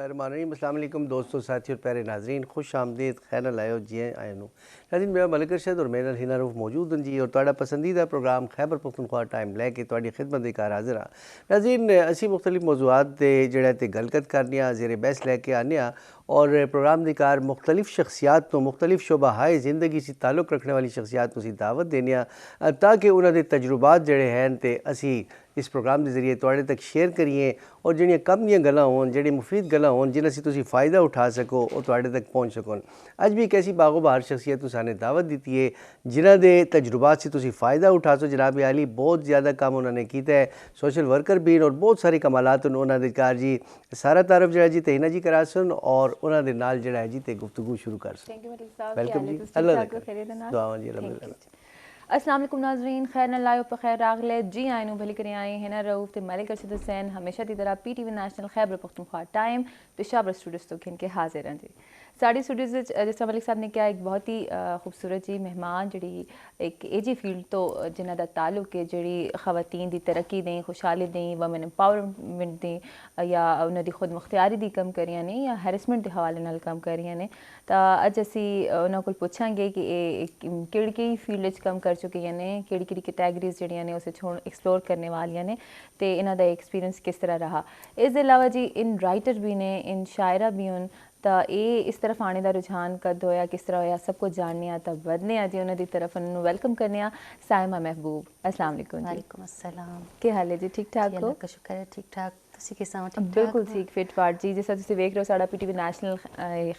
الرحمن الرحیم۔ السلام علیکم دوستوں، ساتھی اور پیارے ناظرین، خوش آمدید، خیر لائے جی آئے نو ناظرین، میرا ملک ارشد اور میرا ہینا روف موجود ہیں جی، اور تہاڈا پسندیدہ پروگرام خیبر پختونخوا ٹائم لے کے تہاڈی خدمت دے کار حاضر ہاں۔ ناظرین، اسی مختلف موضوعات تے جڑے تے گل کت کرنے ہاں، زیر بحث لے کے آنے ہاں، اور پروگرام دی کار مختلف شخصیات تو مختلف شعبہ ہائے زندگی سے تعلق رکھنے والی شخصیات کو دعوت دینے ہاں تاکہ انہوں دے تجربات جڑے ہیں تے اسی اس پروگرام کے ذریعے تواڈے تک شیئر کریے، اور جڑیاں کم دیاں گلاں ہون، جڑی مفید گلاں ہون جنہاں سے تسی فائدہ اٹھا سکو وہ تواڈے تک پہنچ سکون۔ اج بھی ایک ایسی باغ و بہار شخصیت تساں نے دعوت دیتی ہے جنہاں دے تجربات سے تسی فائدہ اٹھا سو۔ جناب عالی بہت زیادہ کام انہوں نے کیتا ہے، سوشل ورکر بھی اور بہت سارے کمالات انہوں نے کار جی۔ سارا تعارف جڑا جی تے ہینا جی کرا سن اور انہوں دے نال جڑا ہے جی تے گفتگو شروع کر سن۔ ویلکم جی، اللہ دعاواں جی الحمدللہ۔ السلام علیکم ناظرین، خیر نہ لائیو پہ خیر راغلے جی آئے نو بھلی کریں آئے ہینا روف تے ملک ارشد حسین ہمیشہ دی طرح P T V national Khyber Pakhtunkhwa time Peshawar studios تو کھن کے حاضر ہیں جی۔ ساڑی اسٹوڈیوز جس طرح ملک صاحب نے کیا ایک بہت ہی خوبصورت جی مہمان جڑی ایک ایجی فیلڈ تو جنہ دا تعلق ہے جڑی خواتین دی ترقی دیں، خوشحالی دیں، وومن امپاورمنٹ دیں، یا انہوں دی خود مختاری دی کم کریاں نے یا ہیرسمنٹ دے حوالے نال کم کریاں نے۔ تو اج اسی انہوں کو پوچھاں گے کہ کیڑی فیلڈ کم کر چکی ہیں، کیڑی کیٹیگریز جڑیاں نے اسے ایکسپلور کرنے والیاں نے، تے انہاں دا ایکسپیرینس کس طرح رہا۔ اس دے علاوہ جی ان رائٹر بھی نے، ان شاعرہ بھی ہن، تو یہ اس طرف آنے دا رجحان کد ہویا، کس طرح ہویا، سب کو جاننے آ تو ودنے آ جی انہوں دی طرف انہوں ویلکم کرنے آ۔ سائمہ محبوب، السلام علیکم جی۔ وعلیکم السلام، کیا حال ہے جی؟ ٹھیک ٹھاک ہو؟ اللہ کا شکر ہے، ٹھیک ٹھاک۔ تسی کس طرح ٹھیک ٹھاک؟ بالکل ٹھیک فٹ فاٹ جی۔ جس طرح تسی ویکھ رہے ہو ساڈا P T V national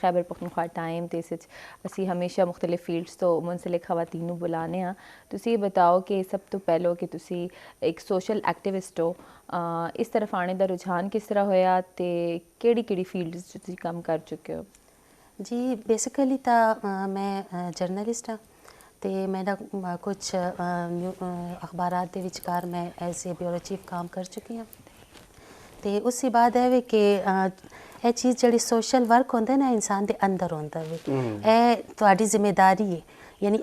Khyber Pakhtunkhwa time تے اس وچ اسی ہمیشہ مختلف فیلڈز تو منسلک خواتین نوں بلانے ہاں۔ تسی یہ بتاؤ کہ سب تو پہلو کہ تسی ایک سوشل ایکٹیوسٹ ہو، اس طرف آنے دا رجحان کس طرح ہویا تے کیڑی فیلڈز تسی کم کر چکے ہو؟ جی بیسیکلی تو میں جرنلسٹ ہاں تے میرا کچھ اخبارات دے وچکار میں ایز اے بیورو چیف کام کر چکی ہوں، تے اس کے بعد ہے کہ یہ چیز جڑی سوشل ورک ہوتا ہے نا انسان دے اندر ہوتا ہے، یہ تہاڈی ذمہ داری ہے، یعنی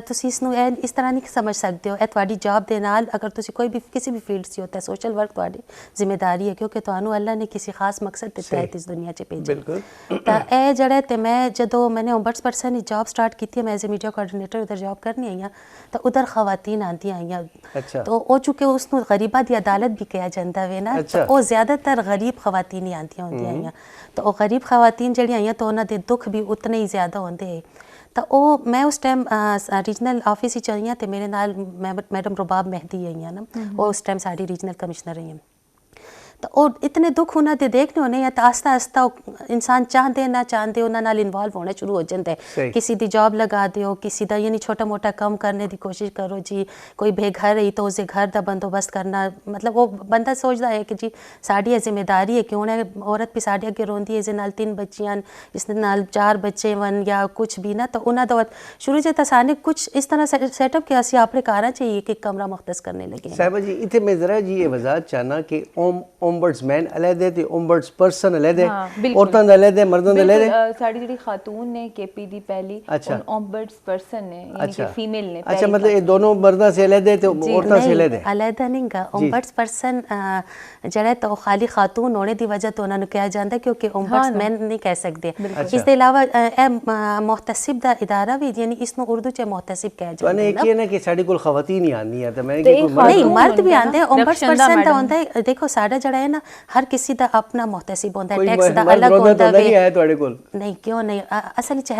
تسی اس نو اس طرح نہیں سمجھ سکتے ہو، یہ تہاڈی جاب دے نال اگر تسی کوئی بھی کسی بھی فیلڈ سے ہوتا ہے سوشل ورک تہاڈی ذمہ داری ہے، کیونکہ تانوں اللہ نے کسی خاص مقصد دیتا ہے اس دنیا چ بھیجا۔ تو یہ جڑا تے میں نے اومبڈس پرسن جاب سٹارٹ کی ہے، میں ایز اے میڈیا کوآرڈینیٹر ادھر جاب کرنی آئی ہوں، تو ادھر خواتین آندی آئی ہیں، تو وہ چونکہ اس نو غریبہ دی عدالت بھی کہا جاتا ہے نا، تو وہ زیادہ تر غریب خواتین ہی آندی آئی ہیں، تو وہ غریب خواتین جڑی آئی ہیں تو انہوں دے دکھ بھی اتنے ہی زیادہ ہوندے ہیں۔ تو میں اس ٹائم ریجنل آفس ہی چلی ہوں، تو میرے نال میڈم رباب مہدی آئی ہیں نا، وہ اس ٹائم ساری ریجنل کمشنر رہی ہیں، تو وہ اتنے دکھ انہوں نے دیکھنے ہونے ہیں، تو آہستہ آہستہ انسان چاہتے نہ چاہتے انہوں نال انوالو ہونا شروع ہو جاتا ہے۔ کسی دی جاب لگا دیو، کسی دا یعنی چھوٹا موٹا کام کرنے دی کوشش کرو جی، کوئی بے گھر رہی تو اسے گھر دا بندوبست کرنا، مطلب وہ بندہ سوچتا ہے کہ جی ساڑی ذمہ داری ہے کہ انہیں عورت بھی ساڑی اگے روندی ہے، اس نال 3 بچیاں، اس نال 4 بچے ون یا کچھ بھی نا، تو انہوں دا شروع سے تسانے کچھ اس طرح سیٹ اپ کہ اسی اپنے کاراں چ ایک ایک کمرہ مختص کرنے لگے۔ صاحبہ جی اتنے میں ذرا جی یہ وضاحت چاہنا کہ اومبڈس مین علیحدہ تے اومبڈس پرسن علیحدہ، عورتاں دا علیحدہ مرداں دا علیحدہ۔ ساڑی جڑی خاتون نے کے پی دی پہلی اومبڈس پرسن نے، یعنی کہ فیمیل نے۔ اچھا، مطلب یہ دونوں مرداں سے علیحدہ تے عورتاں سے علیحدہ؟ علیحدہ نہیں گا، اومبڈس پرسن جڑا تو خالی خاتون ہونے دی وجہ تو انہوں نے کہا جاتا ہے، کیونکہ اومبڈس مین نہیں کہہ سکتے۔ اس کے علاوہ محتسب دا ادارہ بھی، یعنی اس نو اردو چ محتسب کہا جاتا ہے۔ تو انہیں ایک یہ نا کہ ساڑی کول خواتین ہی آنی ہے، تو میں نہیں مرد بھی آندے، اومبڈس پرسن دا ہوندا ہے، دیکھو ساڈا جڑا ہے نا ہر کسی دا اپنا محتسب ہوندا ہے، ٹیکس دا الگ ہوندا ہے۔ نہیں کیوں نہیں، اصل وچ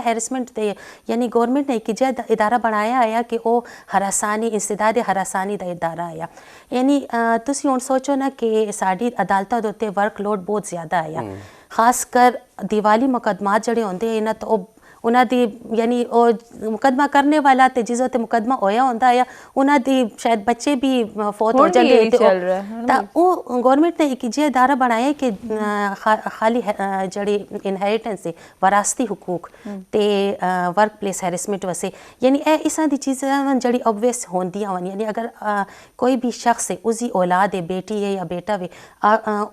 ہیرسمنٹ تے یعنی گورنمنٹ نے ایک ادارہ بنایا آیا کہ وہ ہراسانی انسداد ہراسانی دا ادارہ آیا، یعنی تسی ہن سوچو نا کہ ساڈی عدالتاں دے اوتے ورک لوڈ بہت زیادہ آیا، خاص کر دیوالی مقدمات جڑے ہوندے ہیں نا، تو انہاں دی یعنی وہ مقدمہ کرنے والا تے جس تے مقدمہ ہویا ہوندا ہے انہاں دی شاید بچے بھی فوت ہو جاندے، تا وہ گورنمنٹ نے ایک جی ادارہ بنایا کہ خالی جڑی انہیریٹنس ہے وراثتی حقوق تے ورک پلیس ہیرسمنٹ واسے، یعنی اساں دی چیزاں جڑی اوبویس ہوندیاں ہون، یعنی اگر کوئی بھی شخص ہے اس دی اولاد ہے، بیٹی ہے یا بیٹا ہے،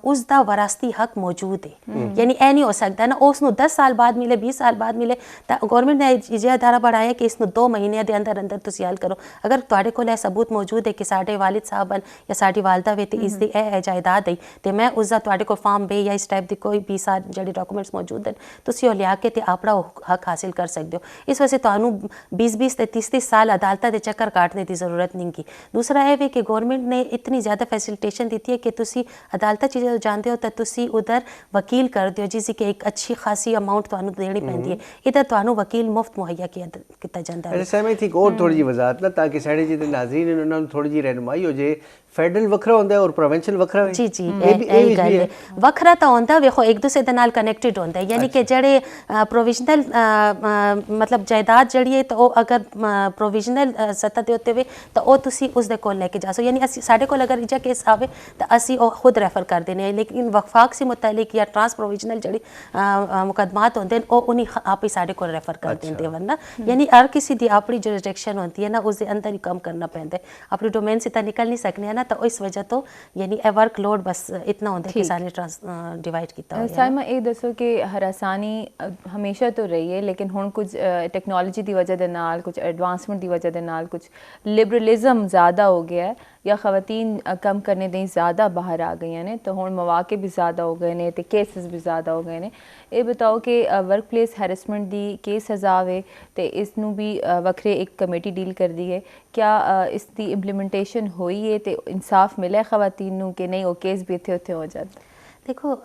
اس دا وراثتی حق موجود ہے، یعنی اے نہیں ہو سکتا نا اس نو 10 سال بعد ملے، 20 سال بعد ملے، ਤਾਂ ਗਵਰਨਮੈਂਟ ਨੇ ਇਹ ਅਦਾਰਾ ਬਣਾਇਆ ਕਿ ਇਸ ਨੂੰ 2 ਮਹੀਨਿਆਂ ਦੇ ਅੰਦਰ ਅੰਦਰ ਤੁਸੀਂ ਹੱਲ ਕਰੋ। ਅਗਰ ਤੁਹਾਡੇ ਕੋਲ ਇਹ ਸਬੂਤ ਮੌਜੂਦ ਹੈ ਕਿ ਸਾਡੇ ਵਾਲਿਦ ਸਾਹਿਬ ਹਨ ਜਾਂ ਸਾਡੀ ਵਾਲਦਾ ਵੇ ਤੇ ਇਸ ਦੀ ਇਹ ਜਾਇਦਾਦ ਹੈ ਤੇ ਮੈਂ ਉਸ ਦਾ ਤੁਹਾਡੇ ਕੋਲ ਫਾਰਮ ਬੇ ਜਾਂ ਇਸ ਟਾਈਪ ਦੀ ਕੋਈ ਵੀ ਜਿਹੜੇ ਡਾਕੂਮੈਂਟਸ ਮੌਜੂਦ ਹਨ ਤੁਸੀਂ ਉਹ ਲਿਆ ਕੇ ਤੇ ਆਪਣਾ ਹੱਕ ਹਾਸਿਲ ਕਰ ਸਕਦੇ ਹੋ। ਇਸ ਵਾਸਤੇ ਤੁਹਾਨੂੰ 20-20 ਤੇ 30-30 ਸਾਲ ਅਦਾਲਤਾਂ ਦੇ ਚੱਕਰ ਕਾਟਣੇ ਦੀ ਜ਼ਰੂਰਤ ਨਹੀਂ ਗੀ। ਦੂਸਰਾ ਇਹ ਵੀ ਕਿ ਗਵਰਨਮੈਂਟ ਨੇ ਇਤਨੀ ਜ਼ਿਆਦਾ ਫੈਸਿਲਿਟੇਸ਼ਨ ਦਿੱਤੀ ਹੈ ਕਿ ਤੁਸੀਂ ਅਦਾਲਤਾਂ 'ਚ ਜਦੋਂ ਜਾਂਦੇ ਹੋ ਤਾਂ ਤੁਸੀਂ ਉਧਰ ਵਕੀਲ ਕਰਦੇ ਹੋ ਜਿਸ ਦੀ ਕਿ ਇੱਕ ਅੱਛੀ ਖਾਸੀ ਅਮਾਊਂਟ ਤੁਹਾਨੂੰ ਦੇਣੀ ਪੈਂਦੀ ਹੈ। ਇੱਧਰ ਤੁਹਾਨੂੰ ਵਕੀਲ ਮੁਫਤ ਮੁਹੱਈਆ ਕੀਤਾ ਜਾਂਦਾ ਹੈ। ਅੱਛਾ ਮੈਂ ਠੀਕ ਹੋਰ ਥੋੜੀ ਜਿਹੀ ਵਜ਼ਾਹਤ ਨਾ ਤਾਂ ਕਿ ਸਾਡੇ ਜਿਹੜੇ ਨਾਜ਼ਰੀਨ ਨੇ ਉਹਨਾਂ ਨੂੰ ਥੋੜੀ ਜਿਹੀ ਰਹਿਨੁਮਾਈ ਹੋ ਜੇ। ਫੈਡਰਲ ਵੱਖਰਾ ਹੁੰਦਾ ਔਰ ਪ੍ਰੋਵਿੰਸ਼ੀਅਲ ਵੱਖਰਾ ਹੈ। ਜੀ ਜੀ ਇਹ ਗੱਲ ਹੈ। ਵੱਖਰਾ ਤਾਂ ਹੁੰਦਾ ਵੇਖੋ ਇੱਕ ਦੂਸਰੇ ਦੇ ਨਾਲ ਕਨੈਕਟਡ ਹੁੰਦਾ ਹੈ ਯਾਨੀ ਕਿ ਜਿਹੜੇ ਪ੍ਰੋਵਿਜ਼ਨਲ ਮਤਲਬ ਜਾਇਦਾਦ ਜਿਹੜੀ ਹੈ ਤਾਂ ਉਹ ਅਗਰ ਪ੍ਰੋਵਿਜ਼ਨਲ ਸੱਤਾ ਦੇ ਉੱਤੇ ਵੇ ਤਾਂ ਉਹ ਤੁਸੀਂ ਉਸ ਦੇ ਕੋਲ ਲੈ ਕੇ ਜਾ ਸਕਦੇ ਯਾਨੀ ਅਸੀਂ ਸਾਡੇ ਕੋਲ ਅਗਰ ਇਜਾ ਕੇਸ ਆਵੇ ਤਾਂ ਅਸੀਂ ਉਹ ਖੁਦ ਰੈਫਰ ਕਰ ਦਿੰਦੇ ਹਾਂ। ਲੇਕਿਨ ਵਫਾਕ ਸੇ ਮੁਤਅਲਕ ਜਾਂ ਟਰਾਂਸ ਪ੍ਰੋਵਿਜ਼ਨਲ ਜਿਹੜੀ ਮੁਕੱਦਮਾਤ ਹੁੰਦੇ ਨੇ ਉਹ ਉਨੀ ਆਪ ਹੀ ਸਾਡੇ ਕੋਲ ਰੈਫਰ ਕਰ ਦਿੰਦੇ ਵਰਨਾ ਯਾਨੀ ਹਰ ਕਿਸੇ ਦੀ ਆਪਣੀ ਜੁਰਿਸਡਿਕਸ਼ਨ ਹੁੰਦੀ ਹੈ ਨਾ ਉਸ ਦੇ ਅੰਦਰ ਹੀ ਕੰਮ ਕਰਨਾ ਪੈਂਦਾ ਹੈ। ਆਪਣੀ ਡੋਮੇਨ ਸੇ ਤਾਂ ਨਿਕਲ ਨਹੀਂ ਸਕਨੇ ਨਾ ਤਾਂ ਇਸ ਵਜ੍ਹਾ ਤੋਂ ਯਾਨੀ ਇਹ ਵਰਕ ਲੋਡ ਬਸ ਇਤਨਾ ਹੁੰਦਾ ਕਿ ਸਾਰੇ ਡਿਵਾਈਡ ਕੀਤਾ ਹੋਇਆ ਹੈ। ਸਾਇਮਾ ਇਹ ਦੱਸੋ ਕਿ ਹਰਾਸਾਨੀ ਹਮੇਸ਼ਾ ਤੋਂ ਰਹੀ ਹੈ ਲੇਕਿਨ ਹੁਣ ਕੁਝ ਟੈਕਨੋਲੋਜੀ ਦੀ ਵਜ੍ਹਾ ਦੇ ਨਾਲ ਕੁਝ ਐਡਵਾਂਸਮੈਂਟ ਦੀ ਵਜ੍ਹਾ ਦੇ ਨਾਲ ਕੁਝ ਲਿਬਰਲਿਜ਼ਮ ਜ਼ਿਆਦਾ ਹੋ ਗਿਆ ਹੈ ਜਾਂ ਖਵਾਤੀਨ ਕੰਮ ਕਰਨੇ ਦੇ ਜ਼ਿਆਦਾ ਬਾਹਰ ਆ ਗਈਆਂ ਨੇ ਤਾਂ ਹੁਣ ਮੌਕੇ ਵੀ ਜ਼ਿਆਦਾ ਹੋ ਗਏ ਨੇ ਤੇ ਕੇਸਿਸ ਵੀ ਜ਼ਿਆਦਾ ਹੋ ਗਏ ਨੇ। ਇਹ ਬਤਾਓ ਕਿ ਵਰਕ ਪਲੇਸ ਹੈਰੈਸਮੈਂਟ ਦੀ ਕੀ ਸਜ਼ਾ ਹੈ ਤੇ ਇਸ ਨੂੰ ਵੀ ਵੱਖਰੇ ਇੱਕ ਕਮੇਟੀ ਡੀਲ ਕਰਦੀ ਹੈ। ਕਿਆ ਇਸ ਦੀ ਇੰਪਲੀਮੈਂਟੇਸ਼ਨ ਹੋਈ ਹੈ ਤੇ ਇਨਸਾਫ ਮਿਲਿਆ ਖਵਾਤੀਨ ਨੂੰ ਕਿ ਨਹੀਂ ਉਹ ਕੇਸ ਵੀ ਇੱਥੇ ਉੱਥੇ ਹੋ ਜਾਂਦੇ? ਦੇਖੋ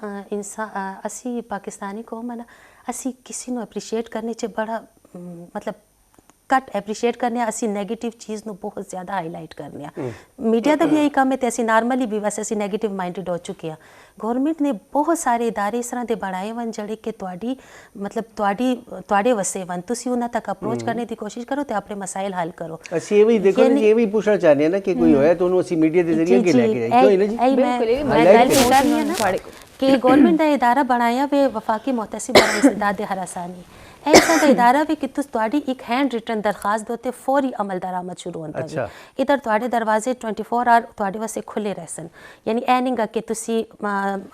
ਅਸੀਂ ਪਾਕਿਸਤਾਨੀ ਕੌਮ ਹੈ ਨਾ ਅਸੀਂ ਕਿਸੇ ਨੂੰ ਐਪਰੀਸ਼ੀਏਟ ਕਰਨੇ 'ਚ ਬੜਾ ਮਤਲਬ ਘੱਟ ਐਪਰੀਸ਼ੀਏਟ ਕਰਨੇ ਅਸੀਂ ਨੈਗੇਟਿਵ ਚੀਜ਼ ਨੂੰ ਬਹੁਤ ਜ਼ਿਆਦਾ ਹਾਈਲਾਈਟ ਕਰਨੇ ਆ। ਮੀਡੀਆ ਦਾ ਵੀ ਇਹੀ ਕੰਮ ਹੈ ਤੇ ਅਸੀਂ ਨਾਰਮਲੀ ਵੀ ਵੈਸੇ ਅਸੀਂ ਨੈਗੇਟਿਵ ਮਾਈਂਡਡ ਹੋ ਚੁੱਕੇ ਹਾਂ। ਗਵਰਨਮੈਂਟ ਨੇ ਬਹੁਤ ਸਾਰੇ ਇਦਾਰੇ ਇਸ ਤਰ੍ਹਾਂ ਦੇ ਬਣਾਏ ਹਨ ਜਿਹੜੇ ਕਿ ਤੁਹਾਡੇ ਵਸੇ ਹਨ ਤੁਸੀਂ ਉਹਨਾਂ ਤੱਕ ਅਪਰੋਚ ਕਰਨੇ ਦੀ ਕੋਸ਼ਿਸ਼ ਕਰੋ ਤੇ ਆਪਣੇ ਮਸਾਇਲ ਹੱਲ ਕਰੋ। ਅਸੀਂ ਇਹ ਵੀ ਦੇਖੋ ਜੀ ਇਹ ਵੀ ਪੁੱਛਣਾ ਚਾਹੁੰਦੇ ਹਾਂ ਨਾ ਕਿ ਕੋਈ ਹੋਇਆ ਤਾਂ ਉਹਨੂੰ ਅਸੀਂ ਮੀਡੀਆ ਦੇ ਜ਼ਰੀਏ ਕਿ ਲੈ ਕੇ ਜਾਈਏ ਨਾ ਜੀ ਮੈਂ ਗੱਲ ਕਰਨੀ ਹੈ ਨਾ ਕਿ ਗਵਰਨਮੈਂਟ ਦਾ ਇਦਾਰਾ ਬਣਾਇਆ ਵੇ ਵਫਾਕੀ ਮੁਹਤਸਿਬ ਇਸਦਾਦ ਹਰਾਸਾਨੀ ایسا کا ادارہ بھی کہ تاری ایک ہینڈ ریٹن درخواست ہوتے فوری عمل درآمد شروع ہوتا ہے ادھر تواڈے دروازے 24 آور تواڈے واسطے کھلے رہ سن یعنی اے نہیں گا کہ تسی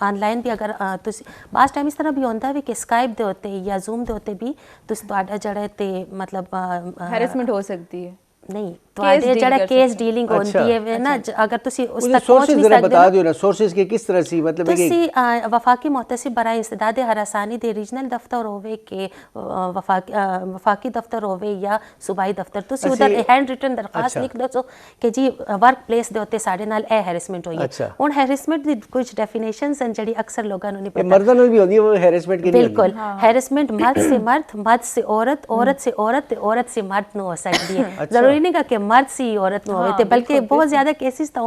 آن لائن بھی اگر تسی بعض ٹائم اس طرح بھی ہوتا ہے کہ اسکائپ دے ہوتے یا زوم دے ہوتے بھی تسی تواڈا جڑا تے مطلب ہیرسمنٹ ہو سکتی ہے نہیں ਤੁਹਾਡੇ ਜਿਹੜਾ ਕੇਸ ਡੀਲਿੰਗ ਹੁੰਦੀ ਹੈ ਨਾ ਅਗਰ ਤੁਸੀਂ ਉਸ ਤੱਕ ਪਹੁੰਚ ਨਹੀਂ ਸਕਦੇ ਬਤਾ ਦਿਓ ਨਾ ਸੋਰਸਸ ਕੇ ਕਿਸ ਤਰ੍ਹਾਂ ਸੀ ਮਤਲਬ ਕਿ ਤੁਸੀਂ ਵਫਾਕੀ ਮੁਹਤਸਿਬ ਬਰਾਏ ਇੰਸਦਾਦ ਹਰਾਸਾਨੀ ਦੇ ਰੀਜਨਲ ਦਫ਼ਤਰ ਹੋਵੇ ਕਿ ਵਫਾਕੀ ਦਫ਼ਤਰ ਹੋਵੇ ਜਾਂ ਸੂਬਾਈ ਦਫ਼ਤਰ ਤੁਸੀਂ ਉਧਰ ਹੈਂਡ ਰਿਟਨ ਦਰਖਾਸਤ ਲਿਖ ਦਿਓ ਕਿ ਜੀ ਵਰਕ ਪਲੇਸ ਦੇ ਉੱਤੇ ਸਾਡੇ ਨਾਲ ਇਹ ਹੈਰੈਸਮੈਂਟ ਹੋਈ ਹੈ। ਹੁਣ ਹੈਰੈਸਮੈਂਟ ਦੀ ਕੁਝ ਡੈਫੀਨੇਸ਼ਨਸ ਹਨ ਜਿਹੜੀ ਅਕਸਰ ਲੋਕਾਂ ਨੂੰ ਨਹੀਂ ਪਤਾ। ਮਰਦਾਂ ਨਾਲ ਵੀ ਹੁੰਦੀ ਹੈ ਉਹ ਹੈਰੈਸਮੈਂਟ ਕਿ ਨਹੀਂ ਹੁੰਦੀ? ਬਿਲਕੁਲ ਹੈਰੈਸਮੈਂਟ ਮਰਦ ਸੇ ਮਰਦ, ਮਰਦ ਸੇ ਔਰਤ, ਔਰਤ ਸੇ ਔਰਤ ਤੇ ਔਰਤ ਸੇ ਮਰਦ ਨੂੰ ਹੋ ਸਕਦੀ ਹੈ। ਜ਼ਰੂਰੀ ਨਹੀਂ ਕਿ مرد سی عورت میں ہوئے تھے بلکہ بہت زیادہ کیسز تو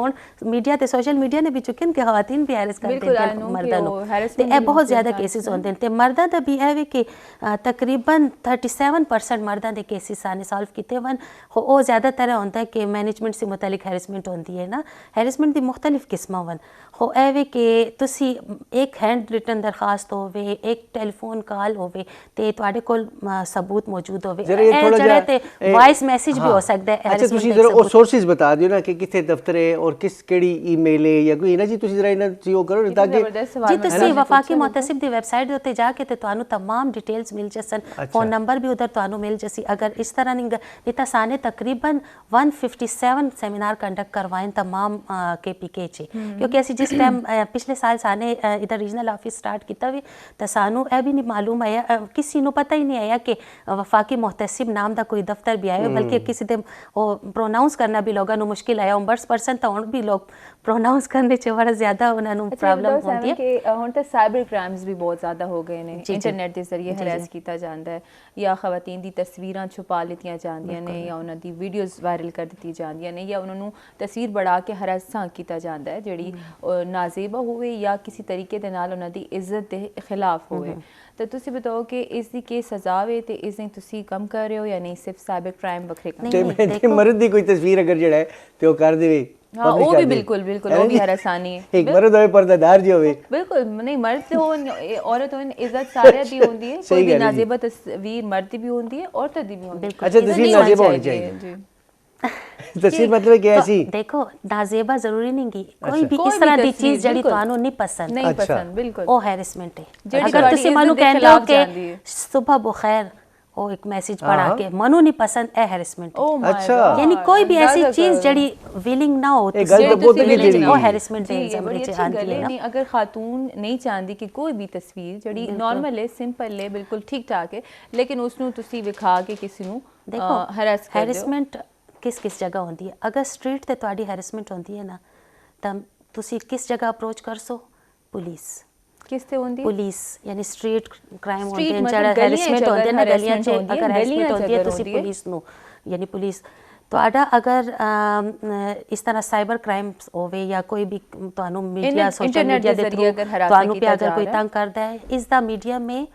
میڈیا تے سوشل میڈیا نے بھی چکے کہ خواتین بھی ہیرس کرتے ہیں مردوں نو تے اے بہت زیادہ کیسز ہوندے تے مرداں دا بھی اے وی کہ تقریباً 37% مرداں دے کیسز سانے سالو کیتے ون او زیادہ تر ہوندا ہے کہ مینجمنٹ سے متعلق ہیرسمنٹ ہوندی ہے نا۔ ہیرسمنٹ دی مختلف قسماں ون ہو اے وی کہ تسی ایک ہینڈ ریٹن درخواست ہوے ایک ٹیلی فون کال ہوے تے تواڈے کول ثبوت موجود ہوے اے جڑے تے وائس میسج بھی ہو سکدا ہے۔ اچھا تسی ذرا او سورسز بتا دیو نا کہ کتھے دفتر ہے اور کس کیڑی ای میل ہے یا کوئی نا جی تسی ذرا انہاں سی او کرو تاکہ جی تسی وفاقی محتسب دی ویب سائٹ دے اوتے جا کے تے تانوں تمام ڈیٹیلز مل جسن فون نمبر بھی ادھر تانوں مل جسی۔ اگر اس طرح نہیں تا سانے تقریباً 157 سیمینار کنڈکٹ کروائیں تمام کے پی کے چ کیونکہ اسی جس ٹائم پچھلے سال سانے ادھر ریجنل آفس سٹارٹ کیتا وی تے سانوں اے بھی نہیں معلوم آیا کسی نو پتہ ہی نہیں آیا کہ وفاقی محتسب نام دا کوئی دفتر بھی آیا بلکہ کسی دے پروناؤنس کرنا بھی لوگوں مشکل آیا 29% تو ہن بھی لوگ پروناؤنس کرنے چ بڑا زیادہ انہاں نوں پرابلم ہوندی ہے کہ ہن تے سائبر کرائمز بھی بہت زیادہ ہو گئے نے انٹرنیٹ دے ذریعے ہراس کیتا جاندا ہے یا خواتین دی تصویراں چھپا لیتیاں جاندیاں نے یا انہاں دی ویڈیوز وائرل کر دتی جاندیاں نے یا انہاں نوں تصویر بڑھا کے ہراساں کیتا جاندا ہے جڑی نازیبہ ہوئے یا کسی طریقے دے نال انہاں دی عزت دے خلاف ہوئے۔ تو تسی بتاؤ کہ اس دی کی سزا ہے تے اس نے تسی کم کر رہے ہو یا نہیں صرف سائبر کرائم بکھرے کم تے مرد دی کوئی تصویر اگر جڑا ہے تے او کر دے ہاں وہ بھی بالکل بالکل وہ بھی ہراسانی ہے۔ ایک مرد ہوئے پردہ دار جو ہوئے بالکل نہیں مرد ہو عورت ہو عزت سارے دی ہوندی ہے کوئی بھی نازیبہ تصویر مرد بھی ہوندی ہے عورت دی بھی ہوندی ہے۔ اچھا تصویر نازیبہ ہونی چاہیے تصویر مطلب کیا ایسی دیکھو نازیبہ ضروری نہیں گی کوئی بھی اس طرح دی چیز جڑی تانوں نہیں پسند بالکل او ہیرسمنٹ ہے۔ اگر تسی مانو کہندے ہو کہ صبح بخیر ਉਹ ਇੱਕ ਮੈਸੇਜ ਪੜਾ ਕੇ ਮੈਨੂੰ ਨਹੀਂ ਪਸੰਦ ਇਹ ਹੈਰੈਸਮੈਂਟ ਓ ਮਾਈ ਅੱਛਾ। ਗॉड ਯਾਨੀ ਕੋਈ ਵੀ ਐਸੀ ਚੀਜ਼ ਜਿਹੜੀ ਵਿਲਿੰਗ ਨਾ ਹੋ ਇਹ ਗੱਲ ਤਾਂ ਬਹੁਤ ਅੱਛੀ ਜਿਹੜੀ ਉਹ ਹੈਰੈਸਮੈਂਟ ਦੇ ਇਹ ਬੜੀ ਜ਼ਮਰੇ ਚ ਅੱਛੀ ਆਂਦੀ ਗੱਲ ਹੈ ਹੈ ਨਾ। ਨਹੀਂ ਅਗਰ ਖਾਤੂਨ ਨਹੀਂ ਚਾਹੁੰਦੀ ਕਿ ਕੋਈ ਵੀ ਤਸਵੀਰ ਜਿਹੜੀ ਨਾਰਮਲ ਹੈ ਸਿੰਪਲ ਹੈ ਬਿਲਕੁਲ ਠੀਕ ਠਾਕ ਹੈ ਲੇਕਿਨ ਉਸ ਨੂੰ ਤੁਸੀਂ ਵਿਖਾ ਕੇ ਕਿਸੇ ਨੂੰ ਦੇਖੋ ਹਰਾਸ ਕਰ ਦਿਓ ਹੈਰੈਸਮੈਂਟ ਕਿਸ ਜਗ੍ਹਾ ਹੁੰਦੀ ਹੈ। ਅਗਰ ਸਟਰੀਟ ਤੇ ਤੁਹਾਡੀ ਹੈਰੈਸਮੈਂਟ ਹੁੰਦੀ ਹੈ ਨਾ ਤਾਂ ਤੁਸੀਂ ਕਿਸ ਜਗ੍ਹਾ ਅਪਰੋਚ ਕਰ ਸੋ ਪੁਲਿਸ ਕਿਸ ਤੇ ਹੁੰਦੀ ਹੈ ਪੁਲਿਸ ਯਾਨੀ ਸਟਰੀਟ ਕ੍ਰਾਈਮ Street ਹੁੰਦੇ ਨੇ ਮਤਲਬ ਜਿਹੜਾ ਗਲੀਆਂ 'ਚ ਹੈਰੈਸਮੈਂਟ ਹੁੰਦੇ ਨੇ ਗਲੀਆਂ 'ਚ harassment ਹੁੰਦੀ ਹੈ, ਅਗਰ ਹੈਰੈਸਮੈਂਟ ਗਲੀਆਂ 'ਚ ਹੁੰਦੀ ਹੈ ਅਗਰ ਤੁਸੀਂ ਹੁੰਦੀ ਹੈ। ਪੁਲਿਸ ਨੂੰ ਯਾਨੀ ਪੁਲਿਸ ਤੁਹਾਡਾ ਅਗਰ ਇਸ ਤਰ੍ਹਾਂ ਸਾਈਬਰ ਕ੍ਰਾਈਮਸ ਹੋਵੇ ਜਾਂ ਕੋਈ ਵੀ ਤੁਹਾਨੂੰ ਮੀਡੀਆ ਸੋਸ਼ਲ internet ਮੀਡੀਆ ਦੇ ਦੇ ਜ਼ਰੀਏ ਥਰੂ ਅਗਰ harass ਤੁਹਾਨੂੰ ਕੀਤਾ ਅਗਰ ਜਾ ਕੋਈ ਰਿਹਾ ਹੈ। ਤੰਗ ਕਰਦਾ ਹੈ ਇਸ ਦਾ ਮੀਡੀਆ में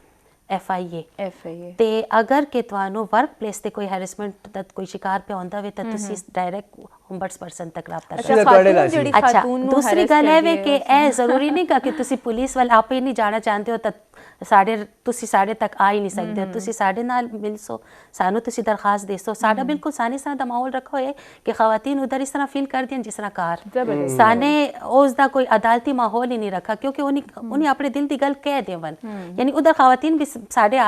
FIA FIA ਤੇ ਅਗਰ ਕਿ ਤੁਹਾਨੂੰ ਵਰਕ ਪਲੇਸ ਤੇ ਕੋਈ ਹੈਰੈਸਮੈਂਟ ਦਾ ਕੋਈ ਸ਼ਿਕਾਰ ਪਿਆ ਹੁੰਦਾ ਵੇ ਤਾਂ ਤੁਸੀਂ ਡਾਇਰੈਕਟ ombudsperson ਤੱਕ ਰਾਬਤਾ ਅੱਛਾ, ਕਰ ਤੁਹਾਡੇ ਖਾਤੂਨ ਨਾਲ ਜਿਹੜੀ ਅੱਛਾ ਖਾਤੂਨ ਨੂੰ ਦੂਸਰੀ harass ਗੱਲ ਇਹ ਕਰਦੀ ਵੇ ਹੈ, ਕਿ ਇਹ ਜ਼ਰੂਰੀ ਨਹੀਂ ਕਿ ਤੁਸੀਂ ਪੁਲਿਸ ਵੱਲ ਆਪੇ ਨਹੀਂ ਜਾਣਾ ਚਾਹੁੰਦੇ ਹੋ ਤਾਂ ਤੁਸੀਂ ਸਾਡੇ ਤੱਕ ਆ ਹੀ ਨਹੀਂ ਸਕਦੇ ਹੋ। ਤੁਸੀਂ ਸਾਡੇ ਨਾਲ ਮਿਲ ਸੋ ਸਾਨੂੰ ਤੁਸੀਂ ਦਰਖਾਸਤ ਦੇ ਸੋ ਸਾਡਾ ਬਿਲਕੁਲ ਸਾਨੇ ਇਸ ਤਰ੍ਹਾਂ ਦਾ ਮਾਹੌਲ ਰੱਖਾ ਹੋਇਆ ਹੈ ਕਿ ਖਵਾਤੀਨ ਉਧਰ ਇਸ ਤਰ੍ਹਾਂ ਫੀਲ ਕਰਦੀਆਂ ਜਿਸ ਤਰ੍ਹਾਂ ਕਾਰ ਜ਼ਬਰਦਸਤ। ਸਾਨੇ ਉਸ ਦਾ ਕੋਈ ਅਦਾਲਤੀ ਮਾਹੌਲ ਹੀ ਨਹੀਂ ਰੱਖਾ ਕਿਉਂਕਿ ਉਹਨੇ ਆਪਣੇ ਦਿਲ ਦੀ ਗੱਲ ਕਹਿ ਦੇਵਨ ਯਾਨੀ ਉਧਰ ਖਵਾਤੀਨ ਵੀ ਸਾਡੇ